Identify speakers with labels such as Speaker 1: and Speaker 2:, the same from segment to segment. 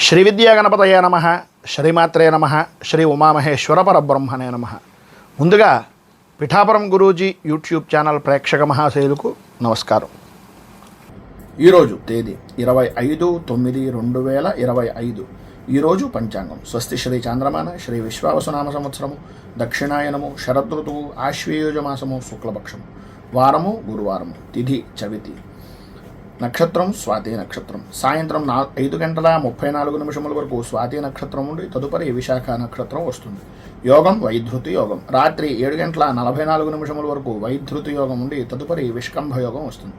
Speaker 1: శ్రీ విద్యా గణపతయే నమ, శ్రీమాత్రే నమ, శ్రీ ఉమామహేశ్వర పరబ్రహ్మణే నమ. ముందుగా పిఠాపురం గురూజీ యూట్యూబ్ ఛానల్ ప్రేక్షక మహాశయులకు నమస్కారం. ఈరోజు తేదీ 25/9/2025. ఈరోజు పంచాంగం స్వస్తి శ్రీ చాంద్రమాన శ్రీ విశ్వావసునామ సంవత్సరము దక్షిణాయనము శరదృతువు ఆశ్వయుజమాసము శుక్లపక్షము వారము గురువారము తిథి చవితి నక్షత్రం స్వాతి నక్షత్రం సాయంత్రం 5:34 వరకు స్వాతి నక్షత్రం ఉండి తదుపరి విశాఖ నక్షత్రం వస్తుంది. యోగం వైధృతి యోగం. రాత్రి 7:44 వరకు వైధృతి యోగం ఉండి తదుపరి విష్కంభ యోగం వస్తుంది.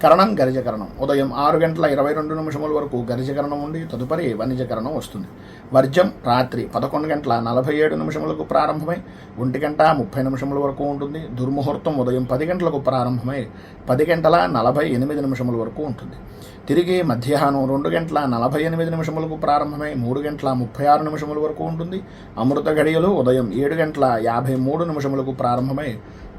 Speaker 1: కరణం గరిజకరణం. ఉదయం 6:22 వరకు గరిజకరణం ఉండి తదుపరి వణిజకరణం వస్తుంది. వర్జం రాత్రి 11:47 ప్రారంభమై 1:30 వరకు ఉంటుంది. దుర్ముహూర్తం ఉదయం 10 గంటలకు ప్రారంభమై 10:48 వరకు ఉంటుంది. తిరిగి మధ్యాహ్నం 2:48 ప్రారంభమై 3:36 వరకు ఉంటుంది. అమృత గడియలు ఉదయం 7:53 ప్రారంభమై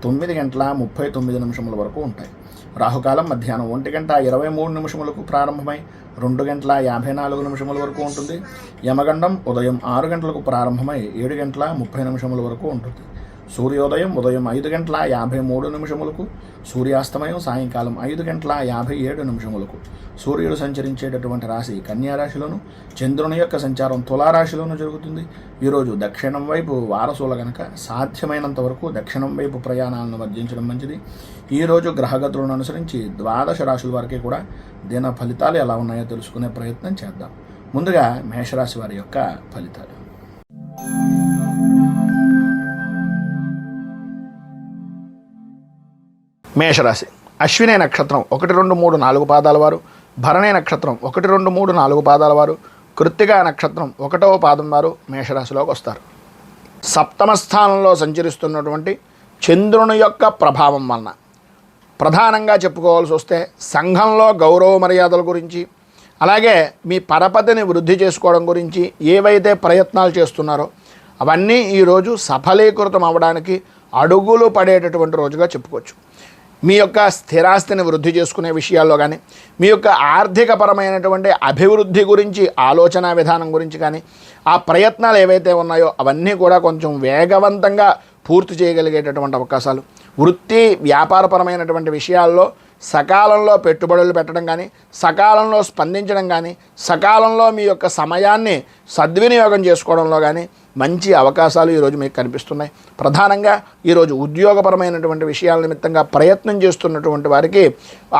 Speaker 1: 9:39 వరకు ఉంటాయి. రాహుకాలం మధ్యాహ్నం 1:23 ప్రారంభమై 2:54 వరకు ఉంటుంది. యమగండం ఉదయం 6 గంటలకు ప్రారంభమై 7:30 వరకు ఉంటుంది. సూర్యోదయం ఉదయం 5:53 సూర్యాస్తమయం సాయంకాలం 5:57 సూర్యుడు సంచరించేటటువంటి రాశి కన్యారాశిలోను, చంద్రుని యొక్క సంచారం తులారాశిలోను జరుగుతుంది. ఈరోజు దక్షిణం వైపు వారసుల గనక సాధ్యమైనంత వరకు దక్షిణం వైపు ప్రయాణాలను వర్జించడం మంచిది. ఈరోజు గ్రహగతులను అనుసరించి 12 రాశుల వారికి కూడా దిన ఫలితాలు ఎలా ఉన్నాయో తెలుసుకునే ప్రయత్నం చేద్దాం. ముందుగా మేషరాశి వారి యొక్క ఫలితాలు. మేషరాశి అశ్విని నక్షత్రం 1, 2, 3, 4 పాదాల వారు, భరణి నక్షత్రం 1, 2, 3, 4 పాదాల వారు, కృత్తికా నక్షత్రం 1వ పాదం వారు మేషరాశిలోకి వస్తారు. సప్తమ స్థానంలో సంచరిస్తున్నటువంటి చంద్రుని యొక్క ప్రభావం వలన ప్రధానంగా చెప్పుకోవాల్సి వస్తే సంఘంలో గౌరవ మర్యాదల గురించి, అలాగే మీ పరపతిని వృద్ధి చేసుకోవడం గురించి ఏవైతే ప్రయత్నాలు చేస్తున్నారో అవన్నీ ఈరోజు సఫలీకృతం అవ్వడానికి అడుగులు పడేటటువంటి రోజుగా చెప్పుకోవచ్చు. మీ యొక్క స్థిరాస్తిని వృద్ధి చేసుకునే విషయాల్లో కానీ, మీ యొక్క ఆర్థికపరమైనటువంటి అభివృద్ధి గురించి ఆలోచన విధానం గురించి కానీ, ఆ ప్రయత్నాలు ఏవైతే ఉన్నాయో అవన్నీ కూడా కొంచెం వేగవంతంగా పూర్తి చేయగలిగేటటువంటి అవకాశాలు, వృత్తి వ్యాపారపరమైనటువంటి విషయాల్లో సకాలంలో పెట్టుబడులు పెట్టడం కానీ, సకాలంలో స్పందించడం కానీ, సకాలంలో మీ యొక్క సమయాన్ని సద్వినియోగం చేసుకోవడంలో కానీ మంచి అవకాశాలు ఈరోజు మీకు కనిపిస్తున్నాయి. ప్రధానంగా ఈరోజు ఉద్యోగపరమైనటువంటి విషయాల నిమిత్తంగా ప్రయత్నం చేస్తున్నటువంటి వారికి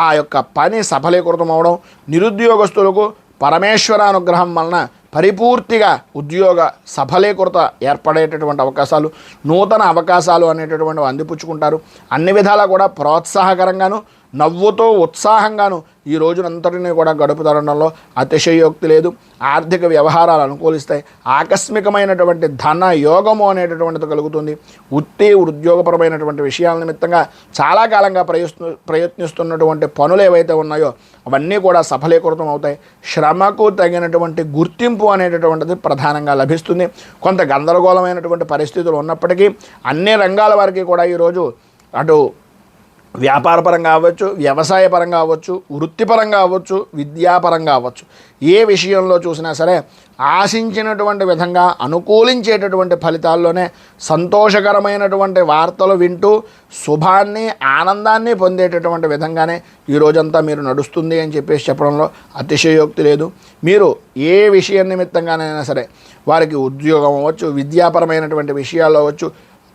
Speaker 1: ఆ యొక్క పని సఫలీకృతం అవడం, నిరుద్యోగస్తులకు పరమేశ్వరానుగ్రహం వలన పరిపూర్తిగా ఉద్యోగ సఫలీకృత ఏర్పడేటటువంటి అవకాశాలు, నూతన అవకాశాలు అనేటటువంటివి అందిపుచ్చుకుంటారు. అన్ని విధాలా కూడా ప్రోత్సాహకరంగాను నవ్వుతో ఉత్సాహంగాను ఈ రోజునంతటినీ కూడా గడుపుతరంలో అతిశయోక్తి లేదు. ఆర్థిక వ్యవహారాలు అనుకూలిస్తాయి. ఆకస్మికమైనటువంటి ధన యోగము అనేటటువంటిది కలుగుతుంది. ఉద్యోగపరమైనటువంటి విషయాల నిమిత్తంగా చాలా కాలంగా ప్రయత్నిస్తున్నటువంటి పనులు ఏవైతే ఉన్నాయో అవన్నీ కూడా సఫలీకృతం అవుతాయి. శ్రమకు తగినటువంటి గుర్తింపు అనేటటువంటిది ప్రధానంగా లభిస్తుంది. కొంత గందరగోళమైనటువంటి పరిస్థితులు ఉన్నప్పటికీ అన్ని రంగాల వారికి కూడా ఈరోజు అటు వ్యాపారపరంగా అవ్వచ్చు, వ్యవసాయపరంగా అవ్వచ్చు, వృత్తిపరంగా అవ్వచ్చు, విద్యాపరంగా అవ్వచ్చు, ఏ విషయంలో చూసినా సరే ఆశించినటువంటి విధంగా అనుకూలించేటటువంటి ఫలితాల్లోనే సంతోషకరమైనటువంటి వార్తలు వింటూ శుభాన్ని ఆనందాన్ని పొందేటటువంటి విధంగానే ఈ రోజంతా మీరు నడుస్తుంది అని చెప్పడంలో అతిశయోక్తి లేదు. మీరు ఏ విషయం నిమిత్తంగానైనా సరే వారికి ఉద్యోగం అవ్వచ్చు, విద్యాపరమైనటువంటి విషయాల్లో అవ్వచ్చు,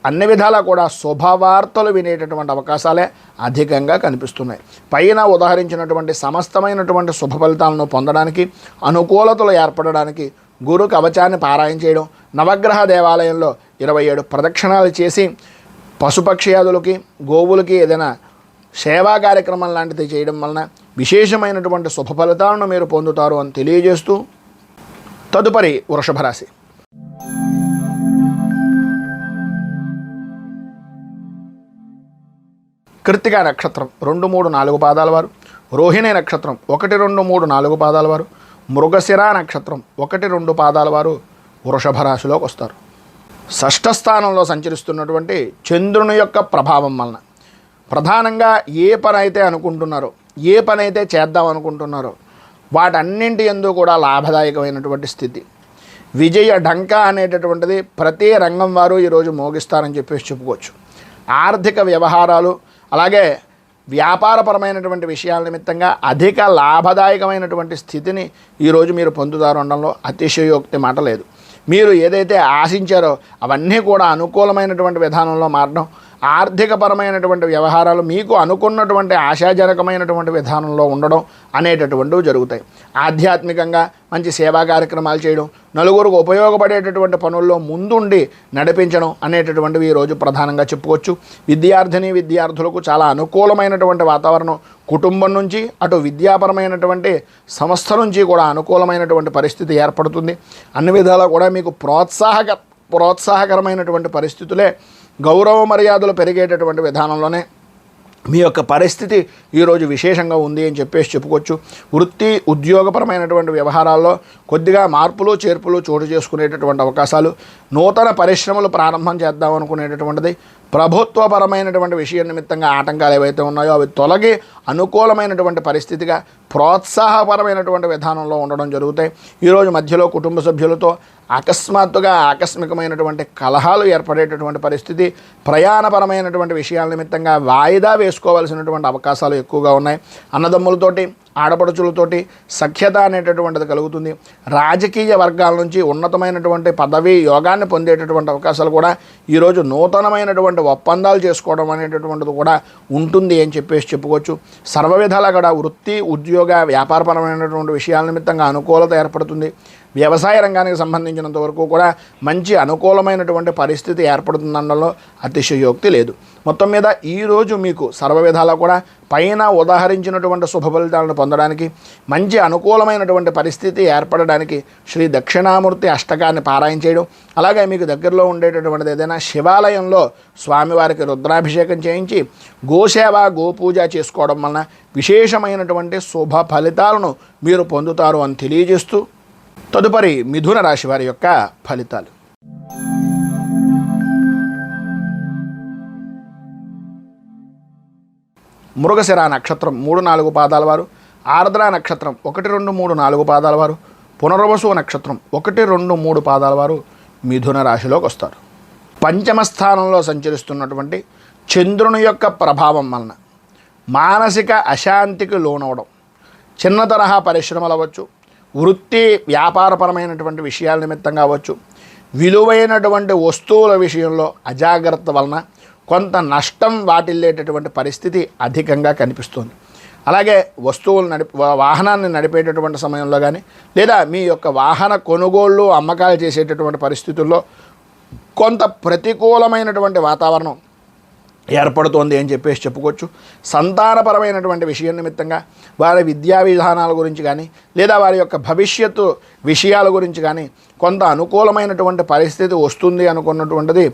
Speaker 1: అన్ని విధాలా కూడా శుభవార్తలు వినేటటువంటి అవకాశాలే అధికంగా కనిపిస్తున్నాయి. పైన ఉదాహరించినటువంటి సమస్తమైనటువంటి శుభ ఫలితాలను పొందడానికి, అనుకూలతలు ఏర్పడడానికి గురు కవచాన్ని పారాయణ చేయడం, నవగ్రహ దేవాలయంలో 27 ప్రదక్షిణాలు చేసి పశుపక్ష్యాదులకి గోవులకి ఏదైనా సేవా కార్యక్రమం లాంటిది చేయడం వలన విశేషమైనటువంటి శుభ ఫలితాలను మీరు పొందుతారు అని తెలియజేస్తూ తదుపరి వృషభ రాశి. కృత్తికా నక్షత్రం 2, 3, 4 పాదాల వారు, రోహిణి నక్షత్రం 1, 2, 3, 4 పాదాల వారు, మృగశిర నక్షత్రం 1, 2 పాదాల వారు వృషభ రాశిలోకి వస్తారు. షష్ఠ స్థానంలో సంచరిస్తున్నటువంటి చంద్రుని యొక్క ప్రభావం వలన ప్రధానంగా ఏ పని అయితే అనుకుంటున్నారో, ఏ పని అయితే చేద్దాం అనుకుంటున్నారో వాటన్నింటి యందు కూడా లాభదాయకమైనటువంటి స్థితి. విజయ ఢంకా అనేటటువంటిది ప్రతి రంగం వారు ఈరోజు మోగిస్తారని చెప్పేసి చెప్పుకోవచ్చు. ఆర్థిక వ్యవహారాలు అలాగే వ్యాపారపరమైనటువంటి విషయాల నిమిత్తంగా అధిక లాభదాయకమైనటువంటి స్థితిని ఈరోజు మీరు పొందుతారు అనడంలో అతిశయోక్తి మాట లేదు. మీరు ఏదైతే ఆశించారో అవన్నీ కూడా అనుకూలమైనటువంటి విధానంలో మారడం, ఆర్థికపరమైనటువంటి వ్యవహారాలు మీకు అనుకున్నటువంటి ఆశాజనకమైనటువంటి విధానంలో ఉండడం అనేటటువంటివి జరుగుతాయి. ఆధ్యాత్మికంగా మంచి సేవా కార్యక్రమాలు చేయడం, నలుగురికి ఉపయోగపడేటటువంటి పనుల్లో ముందుండి నడిపించడం అనేటటువంటివి ఈరోజు ప్రధానంగా చెప్పుకోవచ్చు. విద్యార్థులకు చాలా అనుకూలమైనటువంటి వాతావరణం, కుటుంబం నుంచి అటు విద్యాపరమైనటువంటి సంస్థ నుంచి కూడా అనుకూలమైనటువంటి పరిస్థితి ఏర్పడుతుంది. అన్ని విధాలా కూడా మీకు ప్రోత్సాహకరమైనటువంటి పరిస్థితులే, గౌరవ మర్యాదలు పెరిగేటటువంటి విధానంలోనే మీ యొక్క పరిస్థితి ఈరోజు విశేషంగా ఉంది అని చెప్పేసి చెప్పుకోవచ్చు. వృత్తి ఉద్యోగపరమైనటువంటి వ్యవహారాల్లో కొద్దిగా మార్పులు చేర్పులు చోటు చేసుకునేటటువంటి అవకాశాలు, నూతన పరిశ్రమలు ప్రారంభం చేద్దాం అనుకునేటటువంటిది, ప్రభుత్వపరమైనటువంటి విషయం నిమిత్తంగా ఆటంకాలు ఏవైతే ఉన్నాయో అవి తొలగి అనుకూలమైనటువంటి పరిస్థితిగా ప్రోత్సాహపరమైనటువంటి విధానంలో ఉండడం జరుగుతాయి. ఈరోజు మధ్యలో కుటుంబ సభ్యులతో అకస్మాత్తుగా ఆకస్మికమైనటువంటి కలహాలు ఏర్పడేటటువంటి పరిస్థితి, ప్రయాణపరమైనటువంటి విషయాల నిమిత్తంగా వాయిదా వేసుకోవాల్సినటువంటి అవకాశాలు ఎక్కువగా ఉన్నాయి. అన్నదమ్ములతోటి ఆడపడుచులతోటి సఖ్యత అనేటటువంటిది కలుగుతుంది. రాజకీయ వర్గాల నుంచి ఉన్నతమైనటువంటి పదవి యోగాన్ని పొందేటటువంటి అవకాశాలు కూడా ఈరోజు నూతనమైనటువంటి ఒప్పందాలు చేసుకోవడం అనేటటువంటిది కూడా ఉంటుంది అని చెప్పేసి చెప్పుకోవచ్చు. సర్వ విధాలా కూడా వృత్తి ఉద్యోగ వ్యాపారపరమైనటువంటి విషయాల నిమిత్తంగా అనుకూలత ఏర్పడుతుంది. వ్యవసాయ రంగానికి సంబంధించినంత వరకు కూడా మంచి అనుకూలమైనటువంటి పరిస్థితి ఏర్పడుతుందనడంలో అతిశయోక్తి లేదు. మొత్తం మీద ఈరోజు మీకు సర్వ విధాలా కూడా పైన ఉదాహరించినటువంటి శుభ ఫలితాలను పొందడానికి, మంచి అనుకూలమైనటువంటి పరిస్థితి ఏర్పడడానికి శ్రీ దక్షిణామూర్తి అష్టకాన్ని పారాయణ చేయడం, అలాగే మీకు దగ్గరలో ఉండేటటువంటిది ఏదైనా శివాలయంలో స్వామివారికి రుద్రాభిషేకం చేయించి గోసేవ గోపూజ చేసుకోవడం వలన విశేషమైనటువంటి శుభ ఫలితాలను మీరు పొందుతారు అని తెలియజేస్తూ తదుపరి మిథున రాశి వారి యొక్క ఫలితాలు. మృగశిర నక్షత్రం 3-4 పాదాల వారు, ఆర్ద్ర నక్షత్రం 1-2-3-4 పాదాల వారు, పునర్వసు నక్షత్రం 1-2-3 పాదాల వారు మిథున రాశిలోకి వస్తారు. పంచమ స్థానంలో సంచరిస్తున్నటువంటి చంద్రుని యొక్క ప్రభావం వలన మానసిక అశాంతికి లోనవడం, చిన్న తరహా పరిశ్రమలు అవ్వచ్చు, వృత్తి వ్యాపారపరమైనటువంటి విషయాల నిమిత్తంగా అవ్వచ్చు, విలువైనటువంటి వస్తువుల విషయంలో అజాగ్రత్త వలన కొంత నష్టం వాటిల్లేటటువంటి పరిస్థితి అధికంగా కనిపిస్తుంది. అలాగే వాహనాన్ని నడిపేటటువంటి సమయంలో కానీ, లేదా మీ యొక్క వాహన కొనుగోళ్ళు అమ్మకాలు చేసేటటువంటి పరిస్థితుల్లో కొంత ప్రతికూలమైనటువంటి వాతావరణం ఏర్పడుతోంది అని చెప్పేసి చెప్పుకోవచ్చు. సంతానపరమైనటువంటి విషయం నిమిత్తంగా వారి విద్యా విధానాల గురించి కానీ, లేదా వారి యొక్క భవిష్యత్తు విషయాల గురించి కానీ కొంత అనుకూలమైనటువంటి పరిస్థితి వస్తుంది అనుకున్నటువంటిది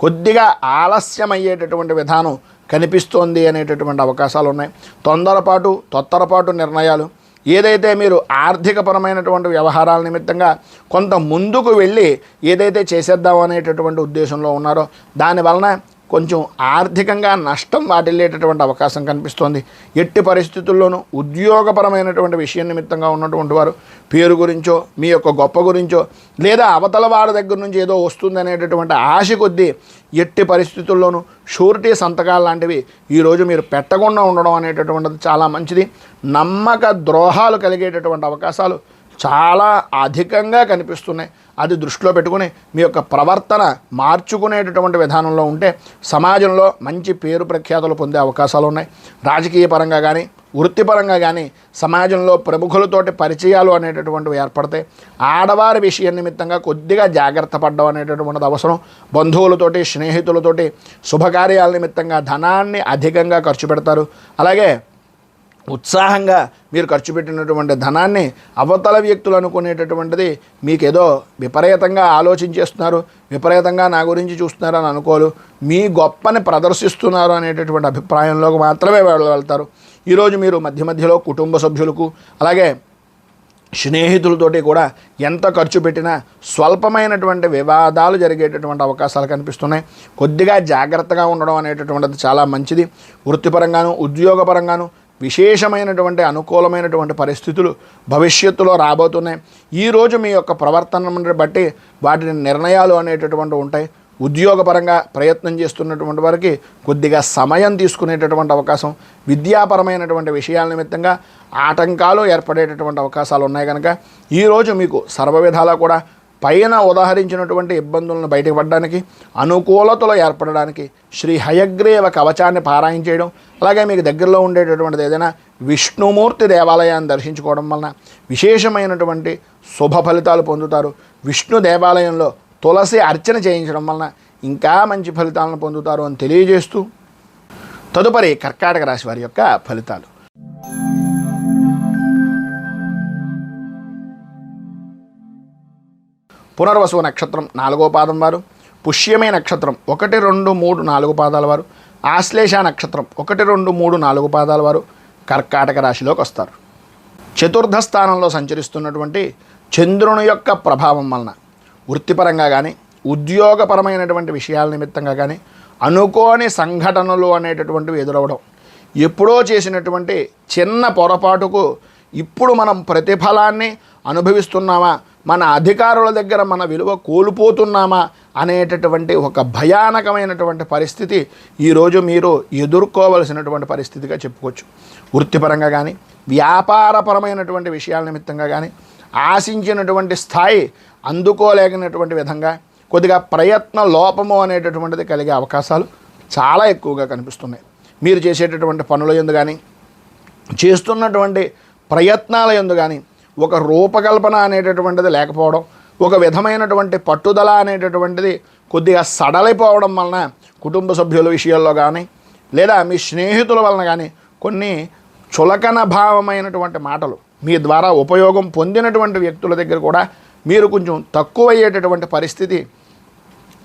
Speaker 1: కొద్దిగా ఆలస్యమయ్యేటటువంటి విధానం కనిపిస్తోంది అనేటటువంటి అవకాశాలు ఉన్నాయి. తొందరపాటు నిర్ణయాలు, ఏదైతే మీరు ఆర్థికపరమైనటువంటి వ్యవహారాల నిమిత్తంగా కొంత ముందుకు వెళ్ళి ఏదైతే చేసేద్దాం అనేటటువంటి ఉద్దేశంలో ఉన్నారో దానివలన కొంచెం ఆర్థికంగా నష్టం వాటిల్లేటటువంటి అవకాశం కనిపిస్తోంది. ఎట్టి పరిస్థితుల్లోనూ ఉద్యోగపరమైనటువంటి విషయం నిమిత్తంగా ఉన్నటువంటి వారు పేరు గురించో, మీ యొక్క గొప్ప గురించో, లేదా అవతల వారి దగ్గర నుంచి ఏదో వస్తుంది అనేటటువంటి ఆశ కొద్దీ ఎట్టి పరిస్థితుల్లోనూ షూరిటీ సంతకాలు లాంటివి ఈరోజు మీరు పెట్టకుండా ఉండడం అనేటటువంటిది చాలా మంచిది. నమ్మక ద్రోహాలు కలిగేటటువంటి అవకాశాలు చాలా అధికంగా కనిపిస్తున్నాయి. అది దృష్టిలో పెట్టుకుని మీ యొక్క ప్రవర్తన మార్చుకునేటటువంటి విధానంలో ఉంటే సమాజంలో మంచి పేరు ప్రఖ్యాతులు పొందే అవకాశాలు ఉన్నాయి. రాజకీయ పరంగా కానీ, వృత్తిపరంగా కానీ సమాజంలో ప్రముఖులతోటి పరిచయాలు అనేటటువంటివి ఏర్పడతాయి. ఆడవారి విషయం నిమిత్తంగా కొద్దిగా జాగ్రత్త పడడం అనేటటువంటిది అవసరం. బంధువులతోటి, స్నేహితులతోటి శుభకార్యాల నిమిత్తంగా ధనాన్ని అధికంగా ఖర్చు పెడతారు. అలాగే ఉత్సాహంగా మీరు ఖర్చు పెట్టినటువంటి ధనాన్ని అవతల వ్యక్తులు అనుకునేటటువంటిది మీకేదో విపరీతంగా ఆలోచించేస్తున్నారు, విపరీతంగా నా గురించి చూస్తున్నారు అని అనుకోలు, మీ గొప్పని ప్రదర్శిస్తున్నారు అనేటటువంటి అభిప్రాయంలోకి మాత్రమే వెళ్తారు. ఈరోజు మీరు మధ్యలో కుటుంబ సభ్యులకు అలాగే స్నేహితులతోటి కూడా ఎంత ఖర్చు పెట్టినా స్వల్పమైనటువంటి వివాదాలు జరిగేటటువంటి అవకాశాలు కనిపిస్తున్నాయి. కొద్దిగా జాగ్రత్తగా ఉండడం అనేటటువంటిది చాలా మంచిది. వృత్తిపరంగాను, ఉద్యోగపరంగాను విశేషమైనటువంటి అనుకూలమైనటువంటి పరిస్థితులు భవిష్యత్తులో రాబోతున్నాయి. ఈరోజు మీ యొక్క ప్రవర్తనను బట్టి వాటి నిర్ణయాలు అనేటటువంటివి ఉంటాయి. ఉద్యోగపరంగా ప్రయత్నం చేస్తున్నటువంటి వారికి కొద్దిగా సమయం తీసుకునేటటువంటి అవకాశం, విద్యాపరమైనటువంటి విషయాల నిమిత్తంగా ఆటంకాలు ఏర్పడేటటువంటి అవకాశాలు ఉన్నాయి కనుక ఈరోజు మీకు సర్వ విధాలా కూడా పైన ఉదాహరించినటువంటి ఇబ్బందులను బయటపడడానికి, అనుకూలతలు ఏర్పడడానికి శ్రీ హయగ్రీవ కవచాన్ని పారాయణ చేయడం, అలాగే మీకు దగ్గరలో ఉండేటటువంటిది ఏదైనా విష్ణుమూర్తి దేవాలయాన్ని దర్శించుకోవడం వలన విశేషమైనటువంటి శుభ ఫలితాలు పొందుతారు. విష్ణు దేవాలయంలో తులసి అర్చన చేయించడం వలన ఇంకా మంచి ఫలితాలను పొందుతారు అని తెలియజేస్తూ తదుపరి కర్కాటక రాశి వారి యొక్క ఫలితాలు. పునర్వసు నక్షత్రం 4వ పాదం వారు, పుష్యమే నక్షత్రం 1, 2, 3, 4 పాదాల వారు, ఆశ్లేష నక్షత్రం 1, 2, 3, 4 పాదాల వారు కర్కాటక రాశిలోకి వస్తారు. చతుర్థ స్థానంలో సంచరిస్తున్నటువంటి చంద్రుని యొక్క ప్రభావం వలన వృత్తిపరంగా కానీ ఉద్యోగపరమైనటువంటి విషయాల నిమిత్తంగా కానీ అనుకోని సంఘటనలు అనేటటువంటివి ఎదురవడం, ఎప్పుడో చేసినటువంటి చిన్న పొరపాటుకు ఇప్పుడు మనం ప్రతిఫలాన్ని అనుభవిస్తున్నామా, మన అధికారుల దగ్గర మన విలువ కోల్పోతున్నామా అనేటటువంటి ఒక భయానకమైనటువంటి పరిస్థితి ఈరోజు మీరు ఎదుర్కోవలసినటువంటి పరిస్థితిగా చెప్పుకోవచ్చు. వృత్తిపరంగా కానీ వ్యాపారపరమైనటువంటి విషయాల నిమిత్తంగా కానీ ఆశించినటువంటి స్థాయి అందుకోలేగినటువంటి విధంగా కొద్దిగా ప్రయత్న లోపము అనేటటువంటిది కలిగే అవకాశాలు చాలా ఎక్కువగా కనిపిస్తున్నాయి. మీరు చేసేటటువంటి పనుల యందు కానీ చేస్తున్నటువంటి ప్రయత్నాల యందు కానీ ఒక రూపకల్పన అనేటటువంటిది లేకపోవడం, ఒక విధమైనటువంటి పట్టుదల అనేటటువంటిది కొద్దిగా సడలిపోవడం వలన కుటుంబ సభ్యుల విషయాల్లో కానీ లేదా మీ స్నేహితుల వలన కానీ కొన్ని చులకన భావమైనటువంటి మాటలు మీ ద్వారా ఉపయోగం పొందినటువంటి వ్యక్తుల దగ్గర కూడా మీరు కొంచెం తక్కువయ్యేటటువంటి పరిస్థితి,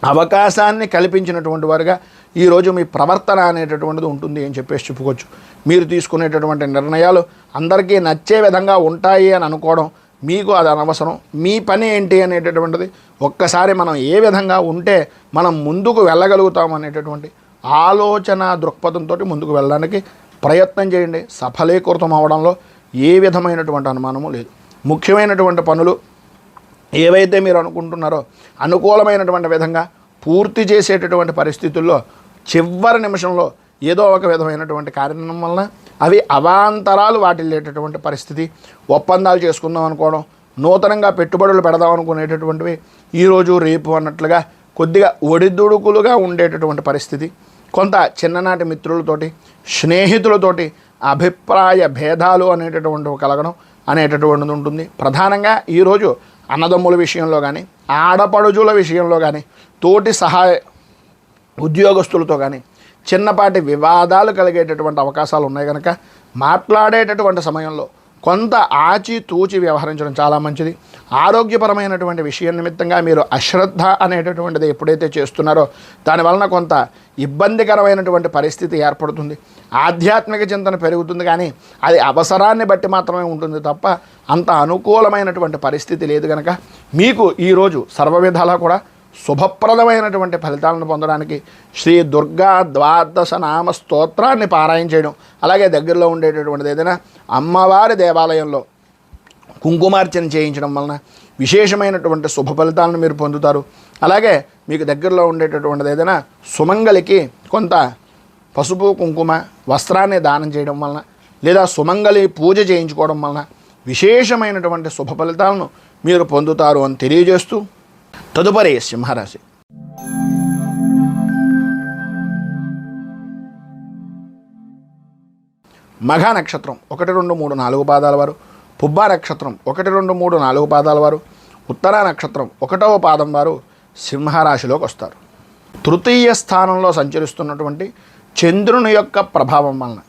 Speaker 1: అవకాశాన్ని కల్పించినటువంటి వారుగా ఈరోజు మీ ప్రవర్తన అనేటటువంటిది ఉంటుంది అని చెప్పేసి చెప్పుకోవచ్చు. మీరు తీసుకునేటటువంటి నిర్ణయాలు అందరికీ నచ్చే విధంగా ఉంటాయి అని అనుకోవడం మీకు అది అనవసరం. మీ పని ఏంటి అనేటటువంటిది ఒక్కసారి మనం ఏ విధంగా ఉంటే మనం ముందుకు వెళ్ళగలుగుతాం అనేటటువంటి ఆలోచన దృక్పథంతో ముందుకు వెళ్ళడానికి ప్రయత్నం చేయండి. సఫలీకృతం అవడంలో ఏ విధమైనటువంటి అనుమానము లేదు. ముఖ్యమైనటువంటి పనులు ఏవైతే మీరు అనుకుంటున్నారో అనుకూలమైనటువంటి విధంగా పూర్తి చేసేటటువంటి పరిస్థితుల్లో చివరి నిమిషంలో ఏదో ఒక విధమైనటువంటి కారణం వలన అవి అవాంతరాలు వాటిల్లేటటువంటి పరిస్థితి, ఒప్పందాలు చేసుకుందాం అనుకోవడం, నూతనంగా పెట్టుబడులు పెడదాం అనుకునేటటువంటివి ఈరోజు రేపు అన్నట్లుగా కొద్దిగా ఒడిదుడుకులుగా ఉండేటటువంటి పరిస్థితి, కొంత చిన్ననాటి మిత్రులతోటి స్నేహితులతోటి అభిప్రాయ భేదాలు అనేటటువంటివి కలగడం అనేటటువంటిది ఉంటుంది. ప్రధానంగా ఈరోజు అన్నదమ్ముల విషయంలో కానీ ఆడపడుజుల విషయంలో కానీ తోటి సహాయ ఉద్యోగస్తులతో కానీ చిన్నపాటి వివాదాలు కలిగేటటువంటి అవకాశాలు ఉన్నాయి కనుక మాట్లాడేటటువంటి సమయంలో కొంత ఆచితూచి వ్యవహరించడం చాలా మంచిది. ఆరోగ్యపరమైనటువంటి విషయం నిమిత్తంగా మీరు అశ్రద్ధ అనేటటువంటిది ఎప్పుడైతే చేస్తున్నారో దానివలన కొంత ఇబ్బందికరమైనటువంటి పరిస్థితి ఏర్పడుతుంది. ఆధ్యాత్మిక చింతన పెరుగుతుంది కానీ అది అవసరాన్ని బట్టి మాత్రమే ఉంటుంది తప్ప అంత అనుకూలమైనటువంటి పరిస్థితి లేదు కనుక మీకు ఈరోజు సర్వ విధాలా కూడా శుభప్రదమైనటువంటి ఫలితాలను పొందడానికి శ్రీ దుర్గా ద్వాదశ నామ స్తోత్రాన్ని పారాయణ చేయడం, అలాగే దగ్గరలో ఉండేటటువంటిది ఏదైనా అమ్మవారి దేవాలయంలో కుంకుమార్చన చేయించడం వలన విశేషమైనటువంటి శుభ ఫలితాలను మీరు పొందుతారు. అలాగే మీకు దగ్గరలో ఉండేటటువంటిది ఏదైనా సుమంగలికి కొంత పసుపు కుంకుమ వస్త్రాన్ని దానం చేయడం వలన లేదా సుమంగలి పూజ చేయించుకోవడం వలన విశేషమైనటువంటి శుభ ఫలితాలను మీరు పొందుతారు అని తెలియజేస్తూ తదుపరి సింహరాశి. మఘ నక్షత్రం 1, 2, 3, 4 పాదాల వారు, పుబ్బ నక్షత్రం 1, 2, 3, 4 పాదాల వారు, ఉత్తర నక్షత్రం 1వ పాదం వారు సింహరాశిలోకి వస్తారు. తృతీయ స్థానంలో సంచరిస్తున్నటువంటి చంద్రుని యొక్క ప్రభావం వలన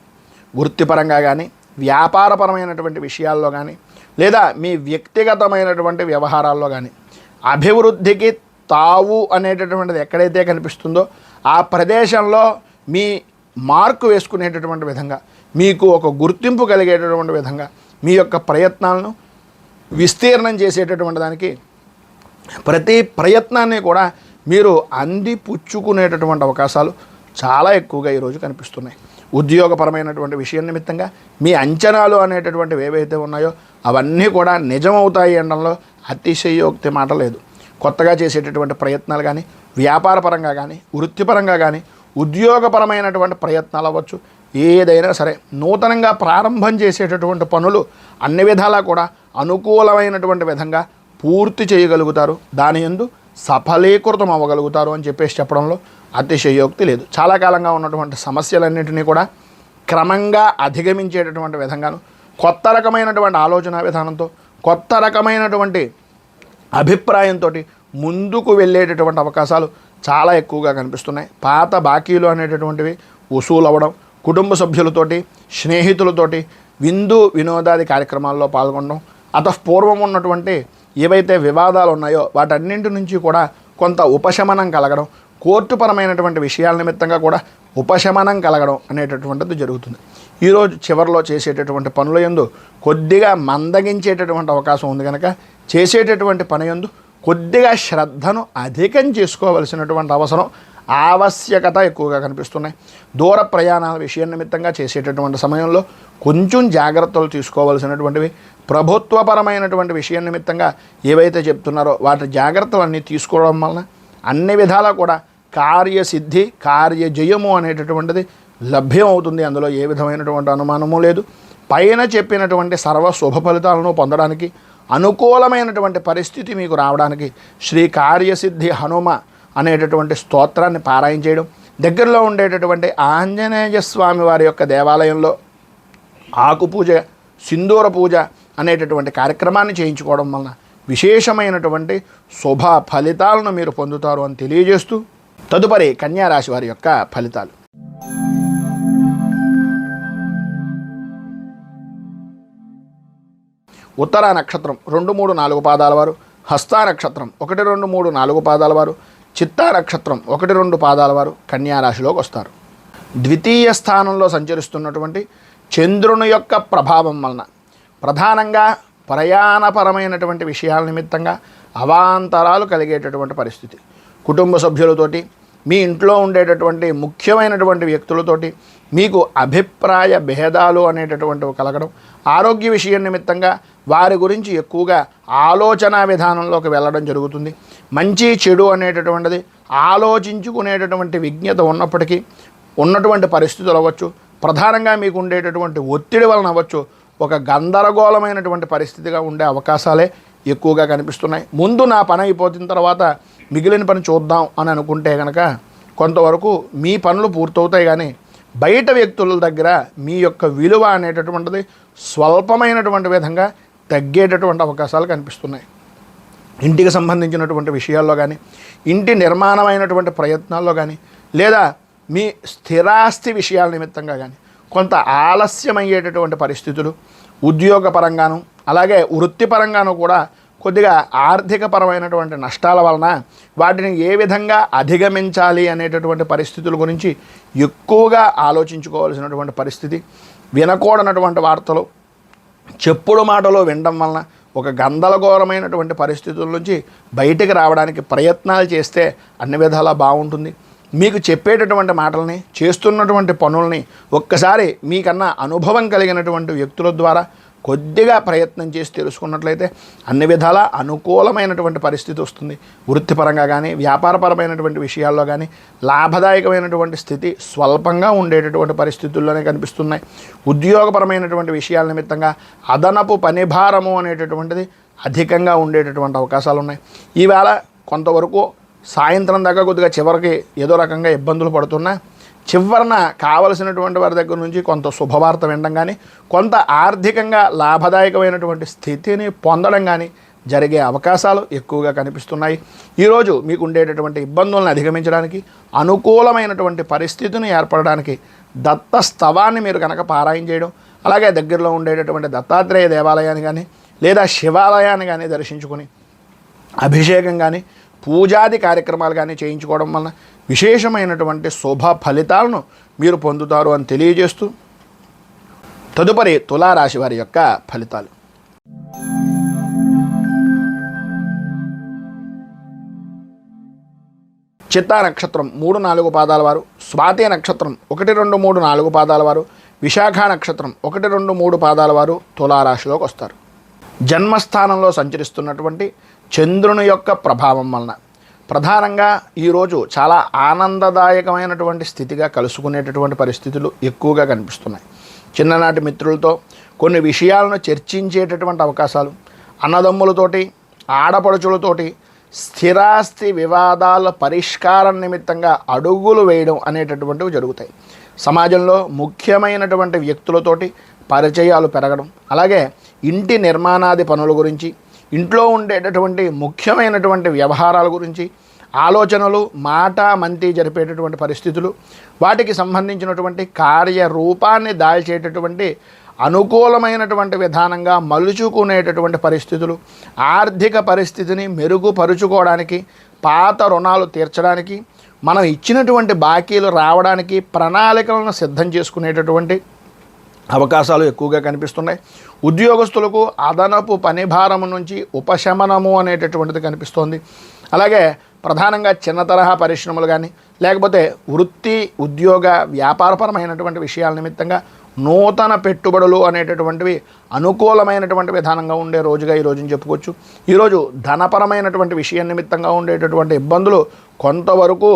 Speaker 1: వృత్తిపరంగా కానీ వ్యాపారపరమైనటువంటి విషయాల్లో కానీ లేదా మీ వ్యక్తిగతమైనటువంటి వ్యవహారాల్లో కానీ అభివృద్ధికి తావు అనేటటువంటిది ఎక్కడైతే కనిపిస్తుందో ఆ ప్రదేశంలో మీ మార్కు వేసుకునేటటువంటి విధంగా మీకు ఒక గుర్తింపు కలిగేటటువంటి విధంగా మీ యొక్క ప్రయత్నాలను విస్తీర్ణం చేసేటటువంటి దానికి ప్రతి ప్రయత్నాన్ని కూడా మీరు అందిపుచ్చుకునేటటువంటి అవకాశాలు చాలా ఎక్కువగా ఈరోజు కనిపిస్తున్నాయి. ఉద్యోగపరమైనటువంటి విషయం నిమిత్తంగా మీ అంచనాలు అనేటటువంటివి ఏవైతే ఉన్నాయో అవన్నీ కూడా నిజమవుతాయి అనడంలో అతిశయోక్తి మాట లేదు. కొత్తగా చేసేటటువంటి ప్రయత్నాలు కానీ, వ్యాపారపరంగా కానీ, వృత్తిపరంగా కానీ, ఉద్యోగపరమైనటువంటి ప్రయత్నాలు అవ్వచ్చు, ఏదైనా సరే నూతనంగా ప్రారంభం చేసేటటువంటి పనులు అన్ని విధాలా కూడా అనుకూలమైనటువంటి విధంగా పూర్తి చేయగలుగుతారు. దాని యందు సఫలీకృతం అవ్వగలుగుతారు అని చెప్పడంలో అతిశయోక్తి లేదు. చాలా కాలంగా ఉన్నటువంటి సమస్యలన్నింటినీ కూడా క్రమంగా అధిగమించేటటువంటి విధంగాను, కొత్త రకమైనటువంటి ఆలోచన విధానంతో, కొత్త రకమైనటువంటి అభిప్రాయంతో ముందుకు వెళ్ళేటటువంటి అవకాశాలు చాలా ఎక్కువగా కనిపిస్తున్నాయి. పాత బాకీలు అనేటటువంటివి వసూలు అవ్వడం, కుటుంబ సభ్యులతోటి, స్నేహితులతోటి విందు వినోదాది కార్యక్రమాల్లో పాల్గొనడం, అతఃపూర్వం ఉన్నటువంటి ఏవైతే వివాదాలు ఉన్నాయో వాటన్నింటి నుంచి కూడా కొంత ఉపశమనం కలగడం, కోర్టుపరమైనటువంటి విషయాల నిమిత్తంగా కూడా ఉపశమనం కలగడం అనేటటువంటిది జరుగుతుంది. ఈరోజు చివరిలో చేసేటటువంటి పనుల యందు కొద్దిగా మందగించేటటువంటి అవకాశం ఉంది కనుక చేసేటటువంటి పని యందు కొద్దిగా శ్రద్ధను అధికం చేసుకోవలసినటువంటి ఆవశ్యకత ఎక్కువగా కనిపిస్తున్నాయి. దూర ప్రయాణాల విషయం నిమిత్తంగా చేసేటటువంటి సమయంలో కొంచెం జాగ్రత్తలు తీసుకోవలసినటువంటివి, ప్రభుత్వపరమైనటువంటి విషయం నిమిత్తంగా ఏవైతే చెప్తున్నారో వాటి జాగ్రత్తలన్నీ తీసుకోవడం వలన అన్ని విధాలా కూడా కార్యసిద్ధి, కార్యజయము అనేటటువంటిది లభ్యం అవుతుంది. అందులో ఏ విధమైనటువంటి అనుమానము లేదు. పైన చెప్పినటువంటి సర్వ శుభ ఫలితాలను పొందడానికి, అనుకూలమైనటువంటి పరిస్థితి మీకు రావడానికి శ్రీ కార్యసిద్ధి హనుమ అనేటటువంటి స్తోత్రాన్ని పారాయణ చేయడం, దగ్గరలో ఉండేటటువంటి ఆంజనేయ స్వామి వారి యొక్క దేవాలయంలో ఆకుపూజ, సింధూర పూజ అనేటటువంటి కార్యక్రమాన్ని చేయించుకోవడం వలన విశేషమైనటువంటి శుభ ఫలితాలను మీరు పొందుతారు అని తెలియజేస్తూ, తదుపరి కన్యారాశి వారి యొక్క ఫలితాలు. ఉత్తరా నక్షత్రం 2, 3, 4 పాదాల వారు, హస్తా నక్షత్రం 1, 2, 3, 4 పాదాల వారు, చిత్తా నక్షత్రం 1, 2 పాదాల వారు కన్యారాశిలోకి వస్తారు. ద్వితీయ స్థానంలో సంచరిస్తున్నటువంటి చంద్రుని యొక్క ప్రభావం వలన ప్రధానంగా ప్రయాణపరమైనటువంటి విషయాల నిమిత్తంగా అవాంతరాలు కలిగేటటువంటి పరిస్థితి, కుటుంబ సభ్యులతోటి, మీ ఇంట్లో ఉండేటటువంటి ముఖ్యమైనటువంటి వ్యక్తులతోటి మీకు అభిప్రాయ భేదాలు అనేటటువంటివి కలగడం, ఆరోగ్య విషయం నిమిత్తంగా వారి గురించి ఎక్కువగా ఆలోచన విధానంలోకి వెళ్ళడం జరుగుతుంది. మంచి చెడు అనేటటువంటిది ఆలోచించుకునేటటువంటి విజ్ఞత ఉన్నప్పటికీ ఉన్నటువంటి పరిస్థితులు అవ్వచ్చు, ప్రధానంగా మీకు ఉండేటటువంటి ఒత్తిడి వలన అవ్వచ్చు, ఒక గందరగోళమైనటువంటి పరిస్థితిగా ఉండే అవకాశాలే ఎక్కువగా కనిపిస్తున్నాయి. ముందు నా పని అయిపోతున్న తర్వాత మిగిలిన పని చూద్దాం అని అనుకుంటే కనుక కొంతవరకు మీ పనులు పూర్తవుతాయి, కానీ బయట వ్యక్తుల దగ్గర మీ యొక్క విలువ అనేటటువంటిది స్వల్పమైనటువంటి విధంగా తగ్గేటటువంటి అవకాశాలు కనిపిస్తున్నాయి. ఇంటికి సంబంధించినటువంటి విషయాల్లో కానీ, ఇంటి నిర్మాణమైనటువంటి ప్రయత్నాల్లో కానీ, లేదా మీ స్థిరాస్తి విషయాల నిమిత్తంగా కానీ కొంత ఆలస్యమయ్యేటటువంటి పరిస్థితులు, ఉద్యోగపరంగాను అలాగే వృత్తిపరంగాను కూడా కొద్దిగా ఆర్థికపరమైనటువంటి నష్టాల వలన వాటిని ఏ విధంగా అధిగమించాలి అనేటటువంటి పరిస్థితుల గురించి ఎక్కువగా ఆలోచించుకోవాల్సినటువంటి పరిస్థితి, వినకూడనటువంటి వార్తలు, చెప్పుడు మాటలు వినడం వలన ఒక గందరగోళమైనటువంటి పరిస్థితుల నుంచి బయటికి రావడానికి ప్రయత్నాలు చేస్తే అన్ని విధాలా బాగుంటుంది. మీకు చెప్పేటటువంటి మాటల్ని, చేస్తున్నటువంటి పనుల్ని ఒక్కసారి మీకన్నా అనుభవం కలిగినటువంటి వ్యక్తుల ద్వారా కొద్దిగా ప్రయత్నం చేసి తెలుసుకున్నట్లయితే అన్ని విధాలా అనుకూలమైనటువంటి పరిస్థితి వస్తుంది. వృత్తిపరంగా కానీ, వ్యాపారపరమైనటువంటి విషయాల్లో కానీ లాభదాయకమైనటువంటి స్థితి స్వల్పంగా ఉండేటటువంటి పరిస్థితుల్లోనే కనిపిస్తున్నాయి. ఉద్యోగపరమైనటువంటి విషయాల నిమిత్తంగా అదనపు పనిభారము అనేటటువంటిది అధికంగా ఉండేటటువంటి అవకాశాలు ఉన్నాయి. ఈవేళ కొంతవరకు సాయంత్రం దాకా కొద్దిగా చివరికి ఏదో రకంగా ఇబ్బందులు పడుతున్నా చివరన కావలసినటువంటి వారి దగ్గర నుంచి కొంత శుభవార్త వినడం కానీ, కొంత ఆర్థికంగా లాభదాయకమైనటువంటి స్థితిని పొందడం కానీ జరిగే అవకాశాలు ఎక్కువగా కనిపిస్తున్నాయి. ఈరోజు మీకు ఉండేటటువంటి ఇబ్బందులను అధిగమించడానికి, అనుకూలమైనటువంటి పరిస్థితిని ఏర్పడడానికి దత్తస్తవాన్ని మీరు కనుక పారాయణ చేయడం, అలాగే దగ్గరలో ఉండేటటువంటి దత్తాత్రేయ దేవాలయాన్ని కానీ లేదా శివాలయాన్ని కానీ దర్శించుకొని అభిషేకం కానీ పూజాది కార్యక్రమాలు కానీ చేయించుకోవడం వలన విశేషమైనటువంటి శుభ ఫలితాలను మీరు పొందుతారు అని తెలియజేస్తూ, తదుపరి తులారాశి వారి యొక్క ఫలితాలు. చిత్తా నక్షత్రం 3, 4 పాదాల వారు, స్వాతి నక్షత్రం 1, 2, 3, 4 పాదాల వారు, విశాఖ నక్షత్రం 1, 2, 3 పాదాల వారు తులారాశిలోకి వస్తారు. జన్మస్థానంలో సంచరిస్తున్నటువంటి చంద్రుని యొక్క ప్రభావం వలన ప్రధానంగా ఈరోజు చాలా ఆనందదాయకమైనటువంటి స్థితిగా కలుసుకునేటటువంటి పరిస్థితులు ఎక్కువగా కనిపిస్తున్నాయి. చిన్ననాటి మిత్రులతో కొన్ని విషయాలను చర్చించేటటువంటి అవకాశాలు, అన్నదమ్ములతోటి ఆడపడుచులతోటి స్థిరాస్తి వివాదాల పరిష్కారం నిమిత్తంగా అడుగులు వేయడం అనేటటువంటివి జరుగుతాయి. సమాజంలో ముఖ్యమైనటువంటి వ్యక్తులతోటి పరిచయాలు పెరగడం, అలాగే ఇంటి నిర్మాణాది పనుల గురించి, ఇంట్లో ఉండేటటువంటి ముఖ్యమైనటువంటి వ్యవహారాల గురించి ఆలోచనలు, మాట మంతి జరిపేటటువంటి పరిస్థితులు, వాటికి సంబంధించినటువంటి కార్యరూపాన్ని దాల్చేటటువంటి అనుకూలమైనటువంటి విధానంగా మలుచుకునేటటువంటి పరిస్థితులు, ఆర్థిక పరిస్థితిని మెరుగుపరుచుకోవడానికి, పాత రుణాలు తీర్చడానికి, మనం ఇచ్చినటువంటి బాకీలు రావడానికి ప్రణాళికలను సిద్ధం చేసుకునేటటువంటి అవకాశాలు ఎక్కువగా కనిపిస్తున్నాయి. ఉద్యోగస్తులకు అదనపు పనిభారము నుంచి ఉపశమనము అనేటటువంటిది కనిపిస్తోంది. అలాగే ప్రధానంగా చిన్న తరహా పరిశ్రమలు కానీ, లేకపోతే వృత్తి ఉద్యోగ వ్యాపారపరమైనటువంటి విషయాల నిమిత్తంగా నూతన పెట్టుబడులు అనేటటువంటివి అనుకూలమైనటువంటి విధానంగా ఉండే రోజుగా ఈ రోజుని చెప్పుకోవచ్చు. ఈరోజు ధనపరమైనటువంటి విషయం నిమిత్తంగా ఉండేటటువంటి ఇబ్బందులు కొంతవరకు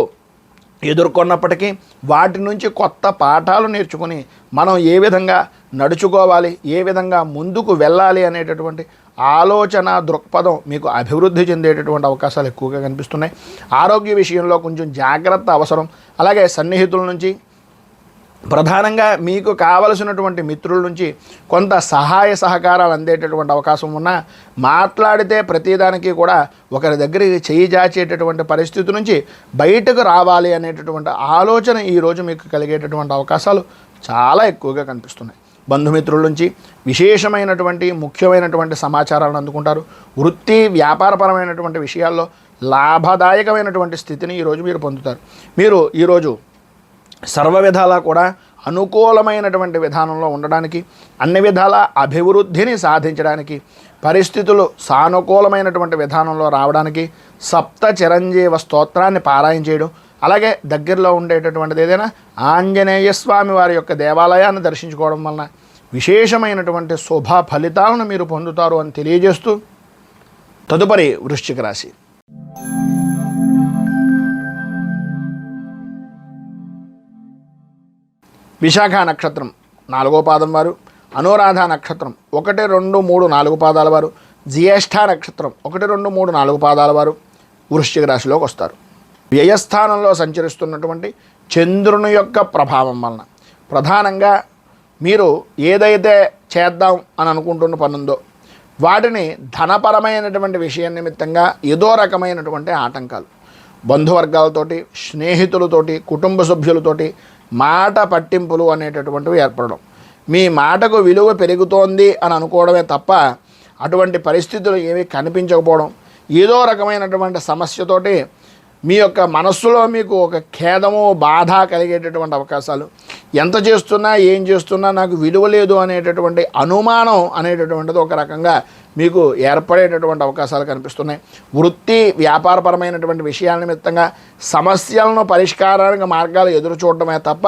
Speaker 1: ఎదుర్కొన్నప్పటికీ వాటి నుంచి కొత్త పాఠాలు నేర్చుకుని మనం ఏ విధంగా నడుచుకోవాలి, ఏ విధంగా ముందుకు వెళ్ళాలి అనేటటువంటి ఆలోచన దృక్పథం మీకు అభివృద్ధి చెందేటటువంటి అవకాశాలు ఎక్కువగా కనిపిస్తున్నాయి. ఆరోగ్య విషయంలో కొంచెం జాగ్రత్త అవసరం. అలాగే సన్నిహితుల నుంచి, ప్రధానంగా మీకు కావలసినటువంటి మిత్రుల నుంచి కొంత సహాయ సహకారాలు అందేటటువంటి అవకాశం ఉన్నా, మాట్లాడితే ప్రతిదానికి కూడా ఒకరి దగ్గరికి చేయి జాచేటటువంటి పరిస్థితి నుంచి బయటకు రావాలి అనేటటువంటి ఆలోచన ఈరోజు మీకు కలిగేటటువంటి అవకాశాలు చాలా ఎక్కువగా కనిపిస్తున్నాయి. బంధుమిత్రుల నుంచి విశేషమైనటువంటి ముఖ్యమైనటువంటి సమాచారాలను అందుకుంటారు. వృత్తి వ్యాపారపరమైనటువంటి విషయాల్లో లాభదాయకమైనటువంటి స్థితిని ఈరోజు మీరు పొందుతారు. మీరు ఈరోజు సర్వ విధాలా కూడా అనుకూలమైనటువంటి విధానంలో ఉండడానికి, అన్ని విధాల అభివృద్ధిని సాధించడానికి, పరిస్థితులు సానుకూలమైనటువంటి విధానంలో రావడానికి సప్త చిరంజీవ స్తోత్రాన్ని పారాయణ చేయడం, అలాగే దగ్గరలో ఉండేటటువంటిది ఏదైనా ఆంజనేయ స్వామి వారి యొక్క దేవాలయాన్ని దర్శించుకోవడం వలన విశేషమైనటువంటి శుభ ఫలితాలను మీరు పొందుతారు అని తెలియజేస్తూ, తదుపరి వృశ్చిక రాశి. విశాఖ నక్షత్రం 4వ పాదం వారు, అనురాధ నక్షత్రం 1, 2, 3, 4 పాదాల వారు, జ్యేష్ఠ నక్షత్రం 1, 2, 3, 4 పాదాల వారు వృశ్చిక రాశిలోకి వస్తారు. వ్యయస్థానంలో సంచరిస్తున్నటువంటి చంద్రుని యొక్క ప్రభావం వలన ప్రధానంగా మీరు ఏదైతే చేద్దాం అని అనుకుంటున్న పనుందో వాటిని ధనపరమైనటువంటి విషయం నిమిత్తంగా ఏదో రకమైనటువంటి ఆటంకాలు, బంధువర్గాలతోటి, స్నేహితులతోటి, కుటుంబ సభ్యులతోటి మాట పట్టింపులు అనేటటువంటివి ఏర్పడడం, మీ మాటకు విలువ పెరుగుతోంది అని అనుకోవడమే తప్ప అటువంటి పరిస్థితులు ఏమీ కనిపించకపోవడం, ఏదో రకమైనటువంటి సమస్యతోటి మీ యొక్క మనస్సులో మీకు ఒక ఖేదము, బాధ కలిగేటటువంటి అవకాశాలు, ఎంత చేస్తున్నా ఏం చేస్తున్నా నాకు విలువ లేదు అనేటటువంటి అనుమానం అనేటటువంటిది ఒక రకంగా మీకు ఏర్పడేటటువంటి అవకాశాలు కనిపిస్తున్నాయి. వృత్తి వ్యాపారపరమైనటువంటి విషయాల నిమిత్తంగా సమస్యలను పరిష్కారానికి మార్గాలు ఎదురు చూడటమే తప్ప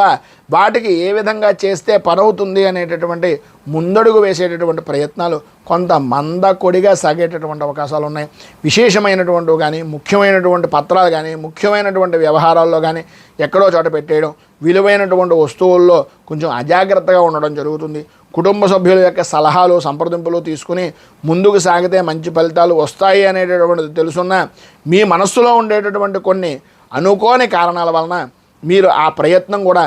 Speaker 1: వాటికి ఏ విధంగా చేస్తే పనవుతుంది అనేటటువంటి ముందడుగు వేసేటటువంటి ప్రయత్నాలు కొంత మందకొడిగా సాగేటటువంటి అవకాశాలు ఉన్నాయి. విశేషమైనటువంటివి కానీ, ముఖ్యమైనటువంటి పత్రాలు కానీ, ముఖ్యమైనటువంటి వ్యవహారాల్లో కానీ ఎక్కడో చోట పెట్టేయడం, విలువైనటువంటి వస్తువుల్లో కొంచెం అజాగ్రత్తగా ఉండడం జరుగుతుంది. కుటుంబ సభ్యుల యొక్క సలహాలు, సంప్రదింపులు తీసుకుని ముందుకు సాగితే మంచి ఫలితాలు వస్తాయి అనేటటువంటిది తెలుసున్న మీ మనస్సులో ఉండేటటువంటి కొన్ని అనుకోని కారణాల వలన మీరు ఆ ప్రయత్నం కూడా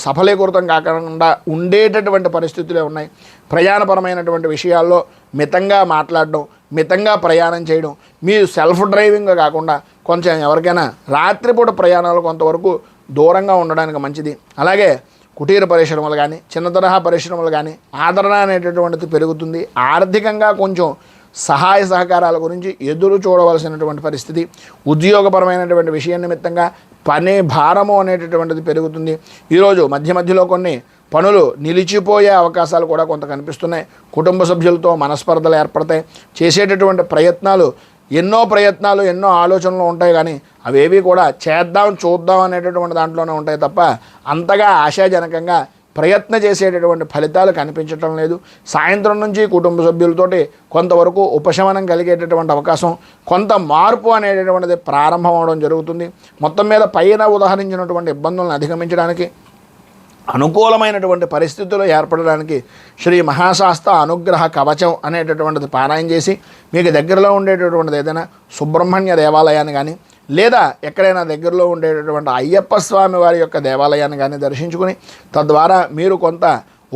Speaker 1: సఫలీకృతం కాకుండా ఉండేటటువంటి పరిస్థితులే ఉన్నాయి. ప్రయాణపరమైనటువంటి విషయాల్లో మితంగా మాట్లాడడం, మితంగా ప్రయాణం చేయడం, మీరు సెల్ఫ్ డ్రైవింగ్ కాకుండా కొంచెం ఎవరికైనా రాత్రిపూట ప్రయాణాలు కొంతవరకు దూరంగా ఉండడానికి మంచిది. అలాగే కుటీర పరిశ్రమలు కానీ, చిన్న తరహా పరిశ్రమలు కానీ ఆదరణ అనేటటువంటిది పెరుగుతుంది. ఆర్థికంగా కొంచెం సహాయ సహకారాల గురించి ఎదురు చూడవలసినటువంటి పరిస్థితి, ఉద్యోగపరమైనటువంటి విషయం నిమిత్తంగా పని భారము అనేటటువంటిది పెరుగుతుంది. ఈరోజు మధ్యలో కొన్ని పనులు నిలిచిపోయే అవకాశాలు కూడా కొంత కనిపిస్తున్నాయి. కుటుంబ సభ్యులతో మనస్పర్ధలు ఏర్పడతాయి. చేసేటటువంటి ప్రయత్నాలు ఎన్నో ప్రయత్నాలు ఎన్నో ఆలోచనలు ఉంటాయి, కానీ అవేవి కూడా చేద్దాం చూద్దాం అనేటటువంటి దాంట్లోనే ఉంటాయి తప్ప అంతగా ఆశాజనకంగా ప్రయత్న చేసేటటువంటి ఫలితాలు కనిపించటం లేదు. సాయంత్రం నుంచి కుటుంబ సభ్యులతోటి కొంతవరకు ఉపశమనం కలిగేటటువంటి అవకాశం, కొంత మార్పు అనేటటువంటిది ప్రారంభం అవడం జరుగుతుంది. మొత్తం మీద పైన ఉదాహరించినటువంటి ఇబ్బందులను అధిగమించడానికి, అనుకూలమైనటువంటి పరిస్థితులు ఏర్పడడానికి శ్రీ మహాశాస్త్ర అనుగ్రహ కవచం అనేటటువంటిది పారాయణ చేసి మీకు దగ్గరలో ఉండేటటువంటిది ఏదైనా సుబ్రహ్మణ్య దేవాలయాన్ని కానీ లేదా ఎక్కడైనా దగ్గరలో ఉండేటటువంటి అయ్యప్ప స్వామి వారి యొక్క దేవాలయాన్ని కానీ దర్శించుకుని తద్వారా మీరు కొంత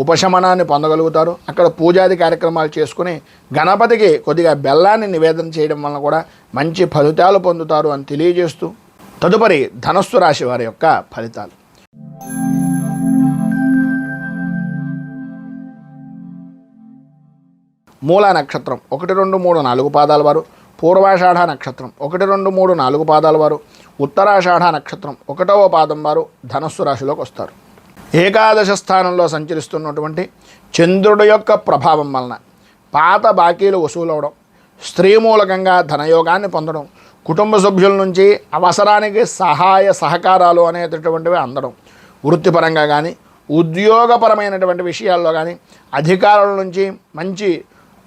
Speaker 1: ఉపశమనాన్ని పొందగలుగుతారు. అక్కడ పూజాది కార్యక్రమాలు చేసుకుని గణపతికి కొద్దిగా బెల్లాన్ని నివేదన చేయడం వలన కూడా మంచి ఫలితాలు పొందుతారు అని తెలియజేస్తూ తదుపరి ధనస్సు రాశి వారి యొక్క ఫలితాలు. మూలా నక్షత్రం 1, 2, 3, 4 పాదాల వారు, పూర్వాషాఢ నక్షత్రం 1, 2, 3, 4 పాదాల వారు, ఉత్తరాషాఢ నక్షత్రం 1వ పాదం వారు ధనస్సు రాశిలోకి వస్తారు. ఏకాదశ స్థానంలో సంచరిస్తున్నటువంటి చంద్రుడి యొక్క ప్రభావం వలన పాత బాకీలు వసూలవడం, స్త్రీ మూలకంగా ధనయోగాన్ని పొందడం, కుటుంబ సభ్యుల నుంచి అవసరానికి సహాయ సహకారాలు అనేటటువంటివి అందడం, వృత్తిపరంగా కానీ ఉద్యోగపరమైనటువంటి విషయాల్లో కానీ అధికారుల నుంచి మంచి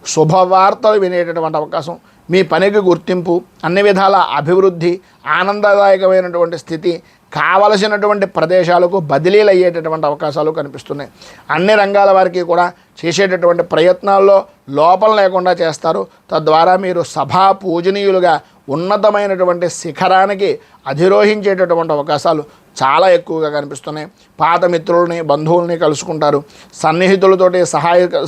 Speaker 1: శుభవార్తలు వినేటటువంటి అవకాశం, మీ పనికి గుర్తింపు, అన్ని విధాల అభివృద్ధి, ఆనందదాయకమైనటువంటి స్థితి, కావలసినటువంటి ప్రదేశాలకు బదిలీలు అయ్యేటటువంటి అవకాశాలు కనిపిస్తున్నాయి. అన్ని రంగాల వారికి కూడా చేసేటటువంటి ప్రయత్నాల్లో లోపం లేకుండా చేస్తారు. తద్వారా మీరు సభా పూజనీయులుగా ఉన్నతమైనటువంటి శిఖరానికి అధిరోహించేటటువంటి అవకాశాలు చాలా ఎక్కువగా కనిపిస్తున్నాయి. పాత మిత్రుల్ని బంధువుల్ని కలుసుకుంటారు. సన్నిహితులతోటి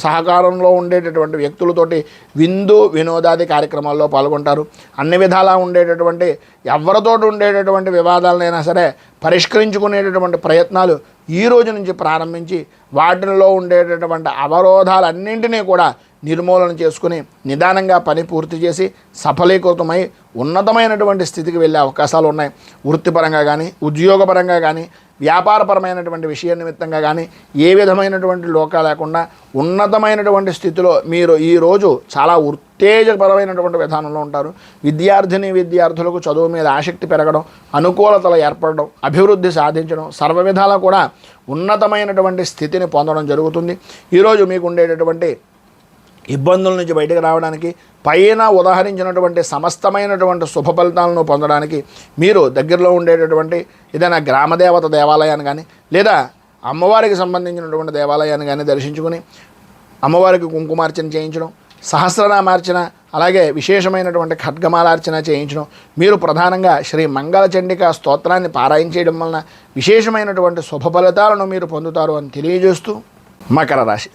Speaker 1: సహకారంలో ఉండేటటువంటి వ్యక్తులతోటి విందు వినోదాది కార్యక్రమాల్లో పాల్గొంటారు. అన్ని విధాలా ఉండేటటువంటి ఎవరితో ఉండేటటువంటి వివాదాలనైనా సరే పరిష్కరించుకునేటటువంటి ప్రయత్నాలు ఈ రోజు నుంచి ప్రారంభించి వాటిల్లో ఉండేటటువంటి అవరోధాలన్నింటినీ కూడా నిర్మూలన చేసుకుని నిదానంగా పని పూర్తి చేసి సఫలీకృతమై ఉన్నతమైనటువంటి స్థితికి వెళ్ళే అవకాశాలు ఉన్నాయి. వృత్తిపరంగా కానీ ఉద్యోగపరంగా కానీ వ్యాపారపరమైనటువంటి విషయ నిమిత్తంగా కానీ ఏ విధమైనటువంటి లోకా లేకుండా ఉన్నతమైనటువంటి స్థితిలో మీరు ఈరోజు చాలా ఉత్తేజపరమైనటువంటి విధానంలో ఉంటారు. విద్యార్థులకు చదువు మీద ఆసక్తి పెరగడం, అనుకూలతలు ఏర్పడడం, అభివృద్ధి సాధించడం, సర్వ విధాలా కూడా ఉన్నతమైనటువంటి స్థితిని పొందడం జరుగుతుంది. ఈరోజు మీకు ఉండేటటువంటి ఇబ్బందుల నుంచి బయటకు రావడానికి, పైన ఉదాహరించినటువంటి సమస్తమైనటువంటి శుభ ఫలితాలను పొందడానికి మీరు దగ్గరలో ఉండేటటువంటి ఏదైనా గ్రామదేవత దేవాలయాన్ని కానీ లేదా అమ్మవారికి సంబంధించినటువంటి దేవాలయాన్ని కానీ దర్శించుకుని అమ్మవారికి కుంకుమార్చన చేయించడం, సహస్రనామార్చన, అలాగే విశేషమైనటువంటి ఖడ్గమాలార్చన చేయించడం, మీరు ప్రధానంగా శ్రీ మంగళచండికా స్తోత్రాన్ని పారాయణ చేయడం వలన విశేషమైనటువంటి శుభ ఫలితాలను మీరు పొందుతారు అని తెలియజేస్తూ మకర రాశి.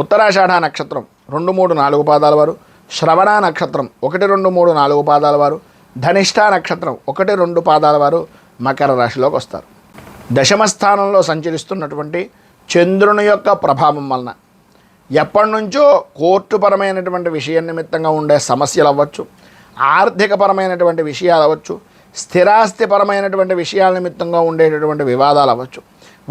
Speaker 1: ఉత్తరాషాఢ నక్షత్రం 2, 3, 4 పాదాల వారు, శ్రవణ నక్షత్రం 1, 2, 3, 4 పాదాల వారు, ధనిష్ఠ నక్షత్రం 1, 2 పాదాల వారు మకర రాశిలోకి వస్తారు. దశమ స్థానంలో సంచరిస్తున్నటువంటి చంద్రుని యొక్క ప్రభావం వలన ఎప్పటి నుంచో కోర్టుపరమైనటువంటి విషయం నిమిత్తంగా ఉండే సమస్యలు అవ్వచ్చు, ఆర్థికపరమైనటువంటి విషయాలు అవ్వచ్చు, స్థిరాస్తిపరమైనటువంటి విషయాల నిమిత్తంగా ఉండేటటువంటి వివాదాలు అవ్వచ్చు,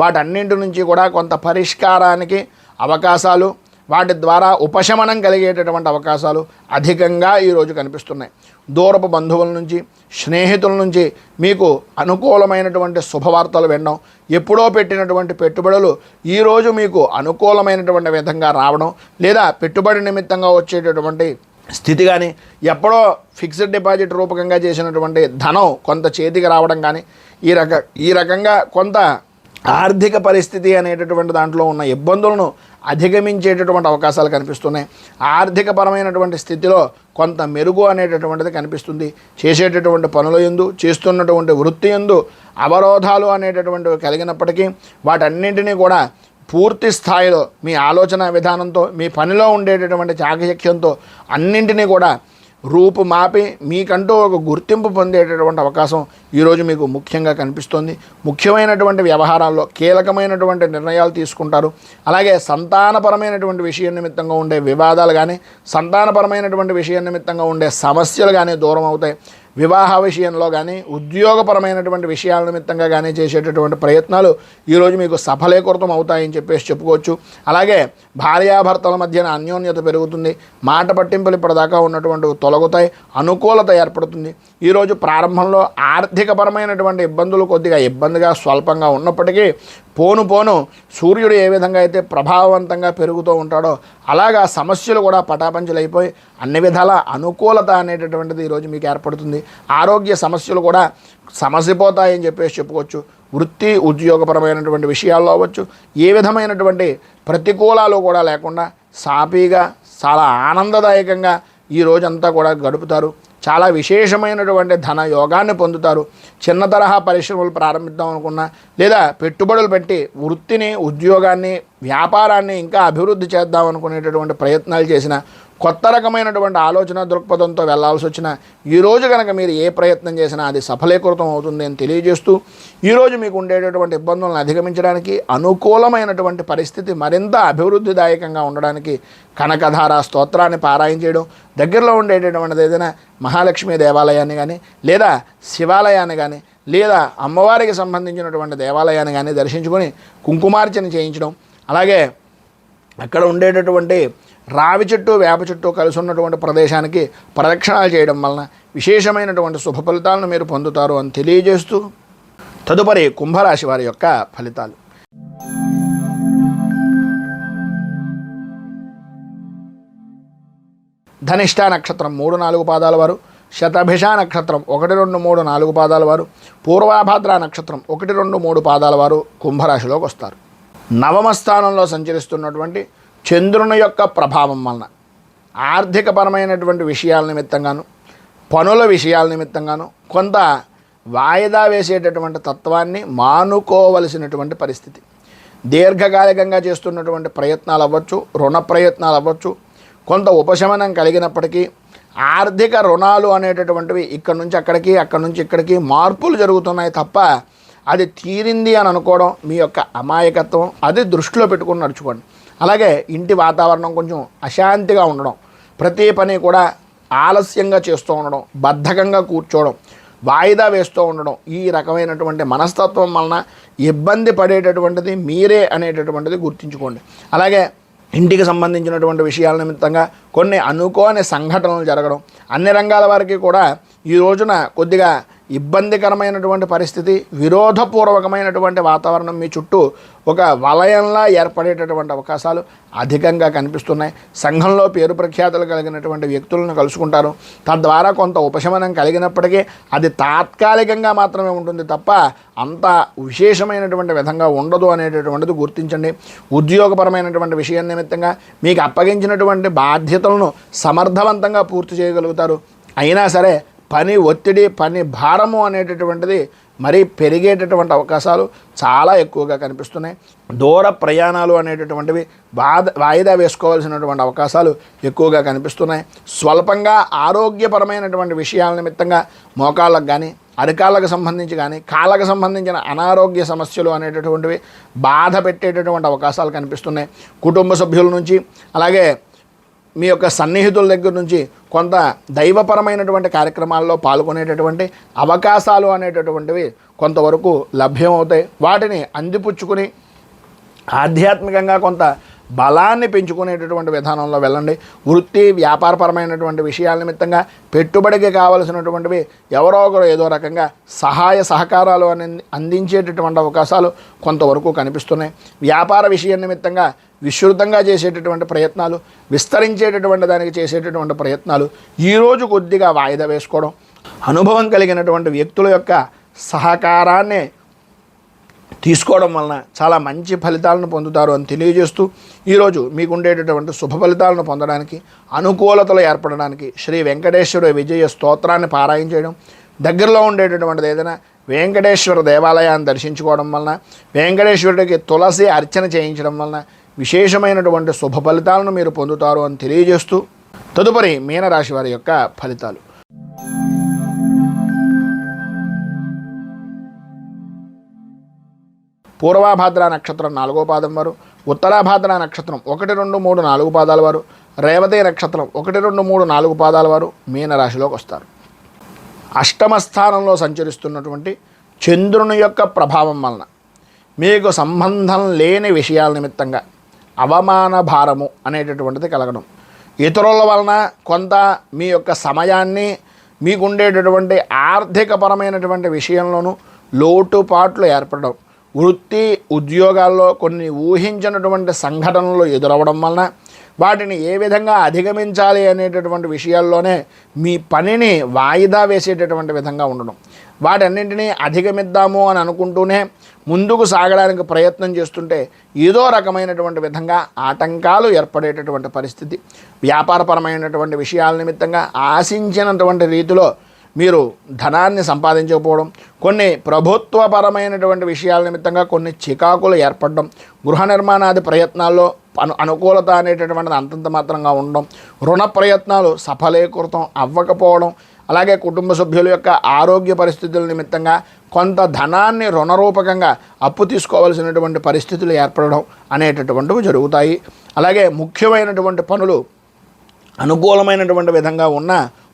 Speaker 1: వాటన్నింటి నుంచి కూడా కొంత పరిష్కారానికి అవకాశాలు, వాటి ద్వారా ఉపశమనం కలిగేటటువంటి అవకాశాలు అధికంగా ఈరోజు కనిపిస్తున్నాయి. దూరపు బంధువుల నుంచి, స్నేహితుల నుంచి మీకు అనుకూలమైనటువంటి శుభవార్తలు వినడం, ఎప్పుడో పెట్టినటువంటి పెట్టుబడులు ఈరోజు మీకు అనుకూలమైనటువంటి విధంగా రావడం, లేదా పెట్టుబడి నిమిత్తంగా వచ్చేటటువంటి స్థితి కానీ, ఎప్పుడో ఫిక్స్డ్ డిపాజిట్ రూపకంగా చేసినటువంటి ధనం కొంత చేతికి రావడం కానీ, ఈ రకంగా కొంత ఆర్థిక పరిస్థితి అనేటటువంటి దాంట్లో ఉన్న ఇబ్బందులను అధిగమించేటటువంటి అవకాశాలు కనిపిస్తున్నాయి. ఆర్థికపరమైనటువంటి స్థితిలో కొంత మెరుగు అనేటటువంటిది కనిపిస్తుంది. చేసేటటువంటి పనుల యందు, చేస్తున్నటువంటి వృత్తి యందు అవరోధాలు అనేటటువంటివి కలిగినప్పటికీ వాటన్నింటినీ కూడా పూర్తి స్థాయిలో మీ ఆలోచన విధానంతో, మీ పనిలో ఉండేటటువంటి చాకచక్యంతో అన్నింటినీ కూడా రూపుమాపి మీకంటూ ఒక గుర్తింపు పొందేటటువంటి అవకాశం ఈరోజు మీకు ముఖ్యంగా కనిపిస్తుంది. ముఖ్యమైనటువంటి వ్యవహారాల్లో కీలకమైనటువంటి నిర్ణయాలు తీసుకుంటారు. అలాగే సంతానపరమైనటువంటి విషయం నిమిత్తంగా ఉండే వివాదాలు కానీ, సంతానపరమైనటువంటి విషయం నిమిత్తంగా ఉండే సమస్యలు కానీ దూరం అవుతాయి. వివాహ విషయంలో కానీ ఉద్యోగపరమైనటువంటి విషయాల నిమిత్తంగా కానీ చేసేటటువంటి ప్రయత్నాలు ఈరోజు మీకు సఫలీకృతం అవుతాయని చెప్పేసి చెప్పుకోవచ్చు. అలాగే భార్యాభర్తల మధ్యన అన్యోన్యత పెరుగుతుంది. మాట పట్టింపులు ఇప్పటిదాకా ఉన్నటువంటి తొలగుతాయి, అనుకూలత ఏర్పడుతుంది. ఈరోజు ప్రారంభంలో ఆర్థికపరమైనటువంటి ఇబ్బందులు కొద్దిగా ఇబ్బందిగా స్వల్పంగా ఉన్నప్పటికీ పోను పోను సూర్యుడు ఏ విధంగా అయితే ప్రభావవంతంగా పెరుగుతూ ఉంటాడో అలాగా సమస్యలు కూడా పటాపంచలైపోయి అన్ని విధాల అనుకూలత అనేటటువంటిది ఈరోజు మీకు ఏర్పడుతుంది. ఆరోగ్య సమస్యలు కూడా సమసిపోతాయని చెప్పేసి చెప్పుకోవచ్చు. వృత్తి ఉద్యోగపరమైనటువంటి విషయాల్లో అవ్వచ్చు, ఏ విధమైనటువంటి ప్రతికూలాలు కూడా లేకుండా సాఫీగా చాలా ఆనందదాయకంగా ఈ రోజంతా కూడా గడుపుతారు. చాలా విశేషమైనటువంటి ధన యోగాన్ని పొందుతారు. చిన్న తరహా పరిశ్రమలు ప్రారంభిద్దాం అనుకున్నా, లేదా పెట్టుబడులు పెట్టి వృత్తిని ఉద్యోగాన్ని వ్యాపారాన్ని ఇంకా అభివృద్ధి చేద్దాం అనుకునేటటువంటి ప్రయత్నాలు చేసిన, కొత్త రకమైనటువంటి ఆలోచన దృక్పథంతో వెళ్లాల్సి వచ్చిన ఈరోజు కనుక మీరు ఏ ప్రయత్నం చేసినా అది సఫలీకృతం అవుతుంది అని తెలియజేస్తూ, ఈరోజు మీకు ఉండేటటువంటి ఇబ్బందులను అధిగమించడానికి అనుకూలమైనటువంటి పరిస్థితి మరింత అభివృద్ధిదాయకంగా ఉండడానికి కనకధార స్తోత్రాన్ని పారాయణ చేయడం, దగ్గరలో ఉండేటటువంటిది ఏదైనా మహాలక్ష్మి దేవాలయాన్ని కానీ, లేదా శివాలయాన్ని కానీ, లేదా అమ్మవారికి సంబంధించినటువంటి దేవాలయాన్ని కానీ దర్శించుకొని కుంకుమార్చన చేయించడం, అలాగే అక్కడ ఉండేటటువంటి రావి చెట్టు వేప చెట్టు కలిసి ఉన్నటువంటి ప్రదేశానికి ప్రదక్షిణాలు చేయడం వలన విశేషమైనటువంటి శుభ ఫలితాలను మీరు పొందుతారు అని తెలియజేస్తూ, తదుపరి కుంభరాశి వారి యొక్క ఫలితాలు. ధనిష్ట నక్షత్రం 3-4 పాదాల వారు, శతభిష నక్షత్రం 1, 2, 3, 4 పాదాల వారు, పూర్వాభాద్ర నక్షత్రం 1, 2, 3 పాదాల వారు కుంభరాశిలోకి వస్తారు. నవమ స్థానంలో సంచరిస్తున్నటువంటి చంద్రుని యొక్క ప్రభావం వలన ఆర్థికపరమైనటువంటి విషయాల నిమిత్తంగాను, పనుల విషయాల నిమిత్తంగాను కొంత వాయిదా వేసేటటువంటి తత్వాన్ని మానుకోవలసినటువంటి పరిస్థితి. దీర్ఘకాలికంగా చేస్తున్నటువంటి ప్రయత్నాలు అవ్వచ్చు, రుణ ప్రయత్నాలు అవ్వచ్చు, కొంత ఉపశమనం కలిగినప్పటికీ ఆర్థిక రుణాలు అనేటటువంటివి ఇక్కడి నుంచి అక్కడికి, అక్కడి నుంచి ఇక్కడికి మార్పులు జరుగుతున్నాయి తప్ప అది తీరింది అని అనుకోవడం మీ యొక్క అమాయకత్వం. అది దృష్టిలో పెట్టుకుని నడుచుకోండి. అలాగే ఇంటి వాతావరణం కొంచెం అశాంతిగా ఉండడం, ప్రతి పని కూడా ఆలస్యంగా చేస్తూ ఉండడం, బద్ధకంగా కూర్చోవడం, వాయిదా వేస్తూ ఉండడం, ఈ రకమైనటువంటి మనస్తత్వం వలన ఇబ్బంది పడేటటువంటిది మీరే అనేటటువంటిది గుర్తుంచుకోండి. అలాగే ఇంటికి సంబంధించినటువంటి విషయాల నిమిత్తంగా కొన్ని అనుకోని సంఘటనలు జరగడం, అన్ని రంగాల వారికి కూడా ఈ రోజున కొద్దిగా ఇబ్బందికరమైనటువంటి పరిస్థితి, విరోధపూర్వకమైనటువంటి వాతావరణం మీ చుట్టూ ఒక వలయంలా ఏర్పడేటటువంటి అవకాశాలు అధికంగా కనిపిస్తున్నాయి. సంఘంలో పేరు ప్రఖ్యాతులు కలిగినటువంటి వ్యక్తులను కలుసుకుంటారు. తద్వారా కొంత ఉపశమనం కలిగినప్పటికీ అది తాత్కాలికంగా మాత్రమే ఉంటుంది తప్ప అంత విశేషమైనటువంటి విధంగా ఉండదు అనేటటువంటిది గుర్తించండి. ఉద్యోగపరమైనటువంటి విషయం నిమిత్తంగా మీకు అప్పగించినటువంటి బాధ్యతలను సమర్థవంతంగా పూర్తి చేయగలుగుతారు. అయినా సరే పని ఒత్తిడి, పని భారము అనేటటువంటిది మరీ పెరిగేటటువంటి అవకాశాలు చాలా ఎక్కువగా కనిపిస్తున్నాయి. దూర ప్రయాణాలు అనేటటువంటివి వాయిదా వేసుకోవాల్సినటువంటి అవకాశాలు ఎక్కువగా కనిపిస్తున్నాయి. స్వల్పంగా ఆరోగ్యపరమైనటువంటి విషయాల నిమిత్తంగా మోకాళ్ళకు కానీ, అరికాళ్ళకు సంబంధించి కానీ, కాళ్ళకు సంబంధించిన అనారోగ్య సమస్యలు అనేటటువంటివి బాధ పెట్టేటటువంటి అవకాశాలు కనిపిస్తున్నాయి. కుటుంబ సభ్యుల నుంచి, అలాగే మీ యొక్క సన్నిహితుల దగ్గర నుంచి కొంత దైవపరమైనటువంటి కార్యక్రమాల్లో పాల్గొనేటటువంటి అవకాశాలు అనేటటువంటివి కొంతవరకు లభ్యమవుతాయి. వాటిని అందిపుచ్చుకుని ఆధ్యాత్మికంగా కొంత బలాన్ని పెంచుకునేటటువంటి విధానంలో వెళ్ళండి. వృత్తి వ్యాపారపరమైనటువంటి విషయాల నిమిత్తంగా పెట్టుబడికి కావలసినటువంటివి ఎవరో ఒకరు ఏదో రకంగా సహాయ సహకారాలు అందించేటటువంటి అవకాశాలు కొంతవరకు కనిపిస్తున్నాయి. వ్యాపార విషయం నిమిత్తంగా విస్తృతంగా చేసేటటువంటి ప్రయత్నాలు, విస్తరించేటటువంటి దానికి చేసేటటువంటి ప్రయత్నాలు ఈరోజు కొద్దిగా వాయిదా వేసుకోవడం, అనుభవం కలిగినటువంటి వ్యక్తుల యొక్క సహకారాన్ని తీసుకోవడం వలన చాలా మంచి ఫలితాలను పొందుతారు అని తెలియజేస్తూ, ఈరోజు మీకు ఉండేటటువంటి శుభ ఫలితాలను పొందడానికి, అనుకూలతలు ఏర్పడడానికి శ్రీ వెంకటేశ్వర విజయ స్తోత్రాన్ని పారాయణ చేయడం, దగ్గరలో ఉండేటటువంటిది ఏదైనా వెంకటేశ్వర దేవాలయాన్ని దర్శించుకోవడం వలన, వెంకటేశ్వరుడికి తులసి అర్చన చేయించడం వలన విశేషమైనటువంటి శుభ ఫలితాలను మీరు పొందుతారు అని తెలియజేస్తూ, తదుపరి మీనరాశి వారి యొక్క ఫలితాలు. పూర్వాభాద్ర నక్షత్రం 4వ పాదం వారు, ఉత్తరాభాద్ర నక్షత్రం 1, 2, 3, 4 పాదాల వారు, రేవతి నక్షత్రం 1, 2, 3, 4 పాదాల వారు మీనరాశిలోకి వస్తారు. అష్టమ స్థానంలో సంచరిస్తున్నటువంటి చంద్రుని యొక్క ప్రభావం వలన మీకు సంబంధం లేని విషయాల నిమిత్తంగా అవమాన భారము అనేటటువంటిది కలగడం, ఇతరుల వలన కొంత మీ యొక్క సమయాన్ని మీకుండేటటువంటి ఆర్థికపరమైనటువంటి విషయంలోనూ లోటుపాట్లు ఏర్పడడం, వృత్తి ఉద్యోగాల్లో కొన్ని ఊహించినటువంటి సంఘటనలు ఎదురవ్వడం వలన వాటిని ఏ విధంగా అధిగమించాలి అనేటటువంటి విషయాల్లోనే మీ పనిని వాయిదా వేసేటటువంటి విధంగా ఉండడం, వాటన్నింటినీ అధిగమిద్దాము అని అనుకుంటూనే ముందుకు సాగడానికి ప్రయత్నం చేస్తుంటే ఏదో రకమైనటువంటి విధంగా ఆటంకాలు ఏర్పడేటటువంటి పరిస్థితి, వ్యాపారపరమైనటువంటి విషయాల నిమిత్తంగా ఆశించినటువంటి రీతిలో మీరు ధనాన్ని సంపాదించకపోవడం, కొన్ని ప్రభుత్వపరమైనటువంటి విషయాల నిమిత్తంగా కొన్ని చికాకులు ఏర్పడడం, గృహ నిర్మాణాది ప్రయత్నాల్లో అనుకూలత అనేటటువంటిది అంతంత మాత్రంగా ఉండడం, రుణ ప్రయత్నాలు సఫలీకృతం అవ్వకపోవడం, అలాగే కుటుంబ సభ్యుల యొక్క ఆరోగ్య పరిస్థితుల నిమిత్తంగా కొంత ధనాన్ని రుణరూపకంగా అప్పు తీసుకోవాల్సినటువంటి పరిస్థితులు ఏర్పడడం అనేటటువంటివి జరుగుతాయి. అలాగే ముఖ్యమైనటువంటి పనులు అనుకూలమైనటువంటి విధంగా ఉన్న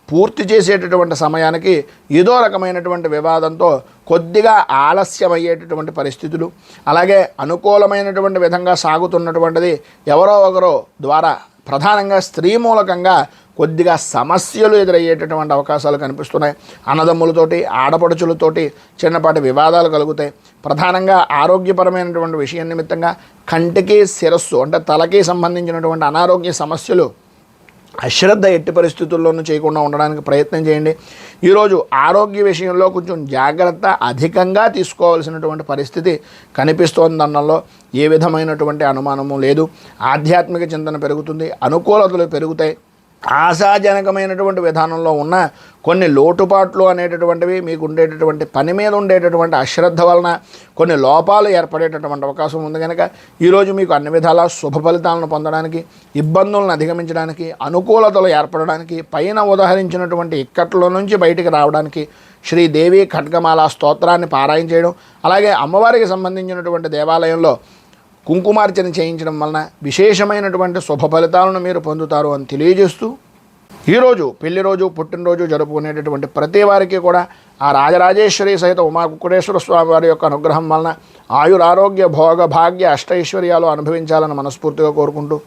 Speaker 1: పూర్తి చేసేటటువంటి సమయానికి ఏదో రకమైనటువంటి వివాదంతో కొద్దిగా ఆలస్యమయ్యేటటువంటి పరిస్థితులు, అలాగే అనుకూలమైనటువంటి విధంగా సాగుతున్నటువంటిది ఎవరో ఒకరు ద్వారా ప్రధానంగా స్త్రీ మూలకంగా కొద్దిగా సమస్యలు ఎదురయ్యేటటువంటి అవకాశాలు కనిపిస్తున్నాయి. అన్నదమ్ములతోటి ఆడపడుచులతోటి చిన్నపాటి వివాదాలు కలుగుతాయి. ప్రధానంగా ఆరోగ్యపరమైనటువంటి విషయం నిమిత్తంగా కంటికి శిరస్సు అంటే తలకి సంబంధించినటువంటి అనారోగ్య సమస్యలు అశ్రద్ధ ఎట్టి పరిస్థితుల్లోనూ చేయకుండా ఉండడానికి ప్రయత్నం చేయండి. ఈరోజు ఆరోగ్య విషయంలో కొంచెం జాగ్రత్త అధికంగా తీసుకోవాల్సినటువంటి పరిస్థితి కనిపిస్తోందనడంలో ఏ విధమైనటువంటి అనుమానము లేదు. ఆధ్యాత్మిక చింతన పెరుగుతుంది, అనుకూలతలు పెరుగుతాయి. ఆశాజనకమైనటువంటి విధానంలో ఉన్న కొన్ని లోటుపాట్లు అనేటటువంటివి మీకు ఉండేటటువంటి పని మీద ఉండేటటువంటి అశ్రద్ధ వలన కొన్ని లోపాలు ఏర్పడేటటువంటి అవకాశం ఉంది. కనుక ఈరోజు మీకు అన్ని విధాల శుభ ఫలితాలను పొందడానికి, ఇబ్బందులను అధిగమించడానికి, అనుకూలతలు ఏర్పడడానికి, పైన ఉదహరించినటువంటి ఇక్కట్ల నుంచి బయటికి రావడానికి శ్రీదేవి ఖడ్గమాల స్తోత్రాన్ని పారాయణ చేయడం, అలాగే అమ్మవారికి సంబంధించినటువంటి దేవాలయంలో కుంకుమార్చన చేయించడం వలన విశేషమైనటువంటి శుభ ఫలితాలను మీరు పొందుతారు అని తెలియజేస్తూ, ఈరోజు పెళ్లి రోజు పుట్టినరోజు జరుపుకునేటటువంటి ప్రతి వారికి కూడా ఆ రాజరాజేశ్వరి సహిత ఉమా కుక్కుటేశ్వర స్వామి వారి యొక్క అనుగ్రహం వలన ఆయురారోగ్య భోగ భాగ్య అష్టైశ్వర్యాలు అనుభవించాలని మనస్ఫూర్తిగా కోరుకుంటూ,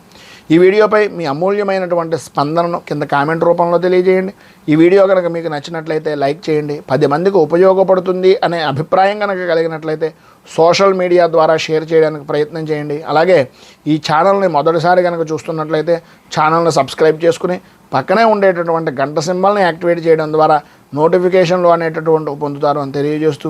Speaker 1: ఈ వీడియోపై మీ అమూల్యమైనటువంటి స్పందనను కింద కామెంట్ రూపంలో తెలియజేయండి. ఈ వీడియో కనుక మీకు నచ్చినట్లయితే లైక్ చేయండి. 10 మందికి ఉపయోగపడుతుంది అనే అభిప్రాయం కనుక కలిగినట్లయితే సోషల్ మీడియా ద్వారా షేర్ చేయడానికి ప్రయత్నం చేయండి. అలాగే ఈ ఛానల్ని మొదటిసారి కనుక చూస్తున్నట్లయితే ఛానల్ని సబ్స్క్రైబ్ చేసుకుని పక్కనే ఉండేటటువంటి గంట సింబల్ని యాక్టివేట్ చేయడం ద్వారా నోటిఫికేషన్లు అనేటటువంటి పొందుతారు అని తెలియజేస్తూ,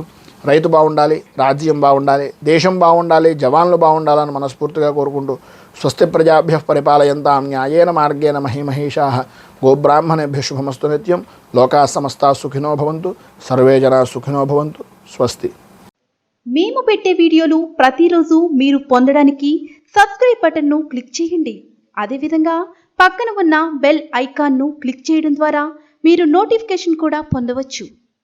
Speaker 1: రైతు బాగుండాలి, రాజ్యం బాగుండాలి, దేశం బాగుండాలి, జవాన్లు బాగుండాలని మనస్ఫూర్తిగా కోరుకుంటూ, స్వస్తి ప్రజాభ్యః పరిపాలయంతాం న్యాయేన మార్గేణ మహీమహీషాః గోబ్రాహ్మణేభ్యః శుభమస్తు నిత్యం. లోకా సమస్తా సుఖినో భవంతు, సర్వే జనా సుఖినో భవంతు. స్వస్తి.
Speaker 2: మేము పెట్టే వీడియోలు ప్రతిరోజు మీరు పొందడానికి సబ్స్క్రైబ్ బటన్ను క్లిక్ చేయండి. అదేవిధంగా పక్కన ఉన్న బెల్ ఐకాన్ను క్లిక్ చేయడం ద్వారా మీరు నోటిఫికేషన్ కూడా పొందవచ్చు.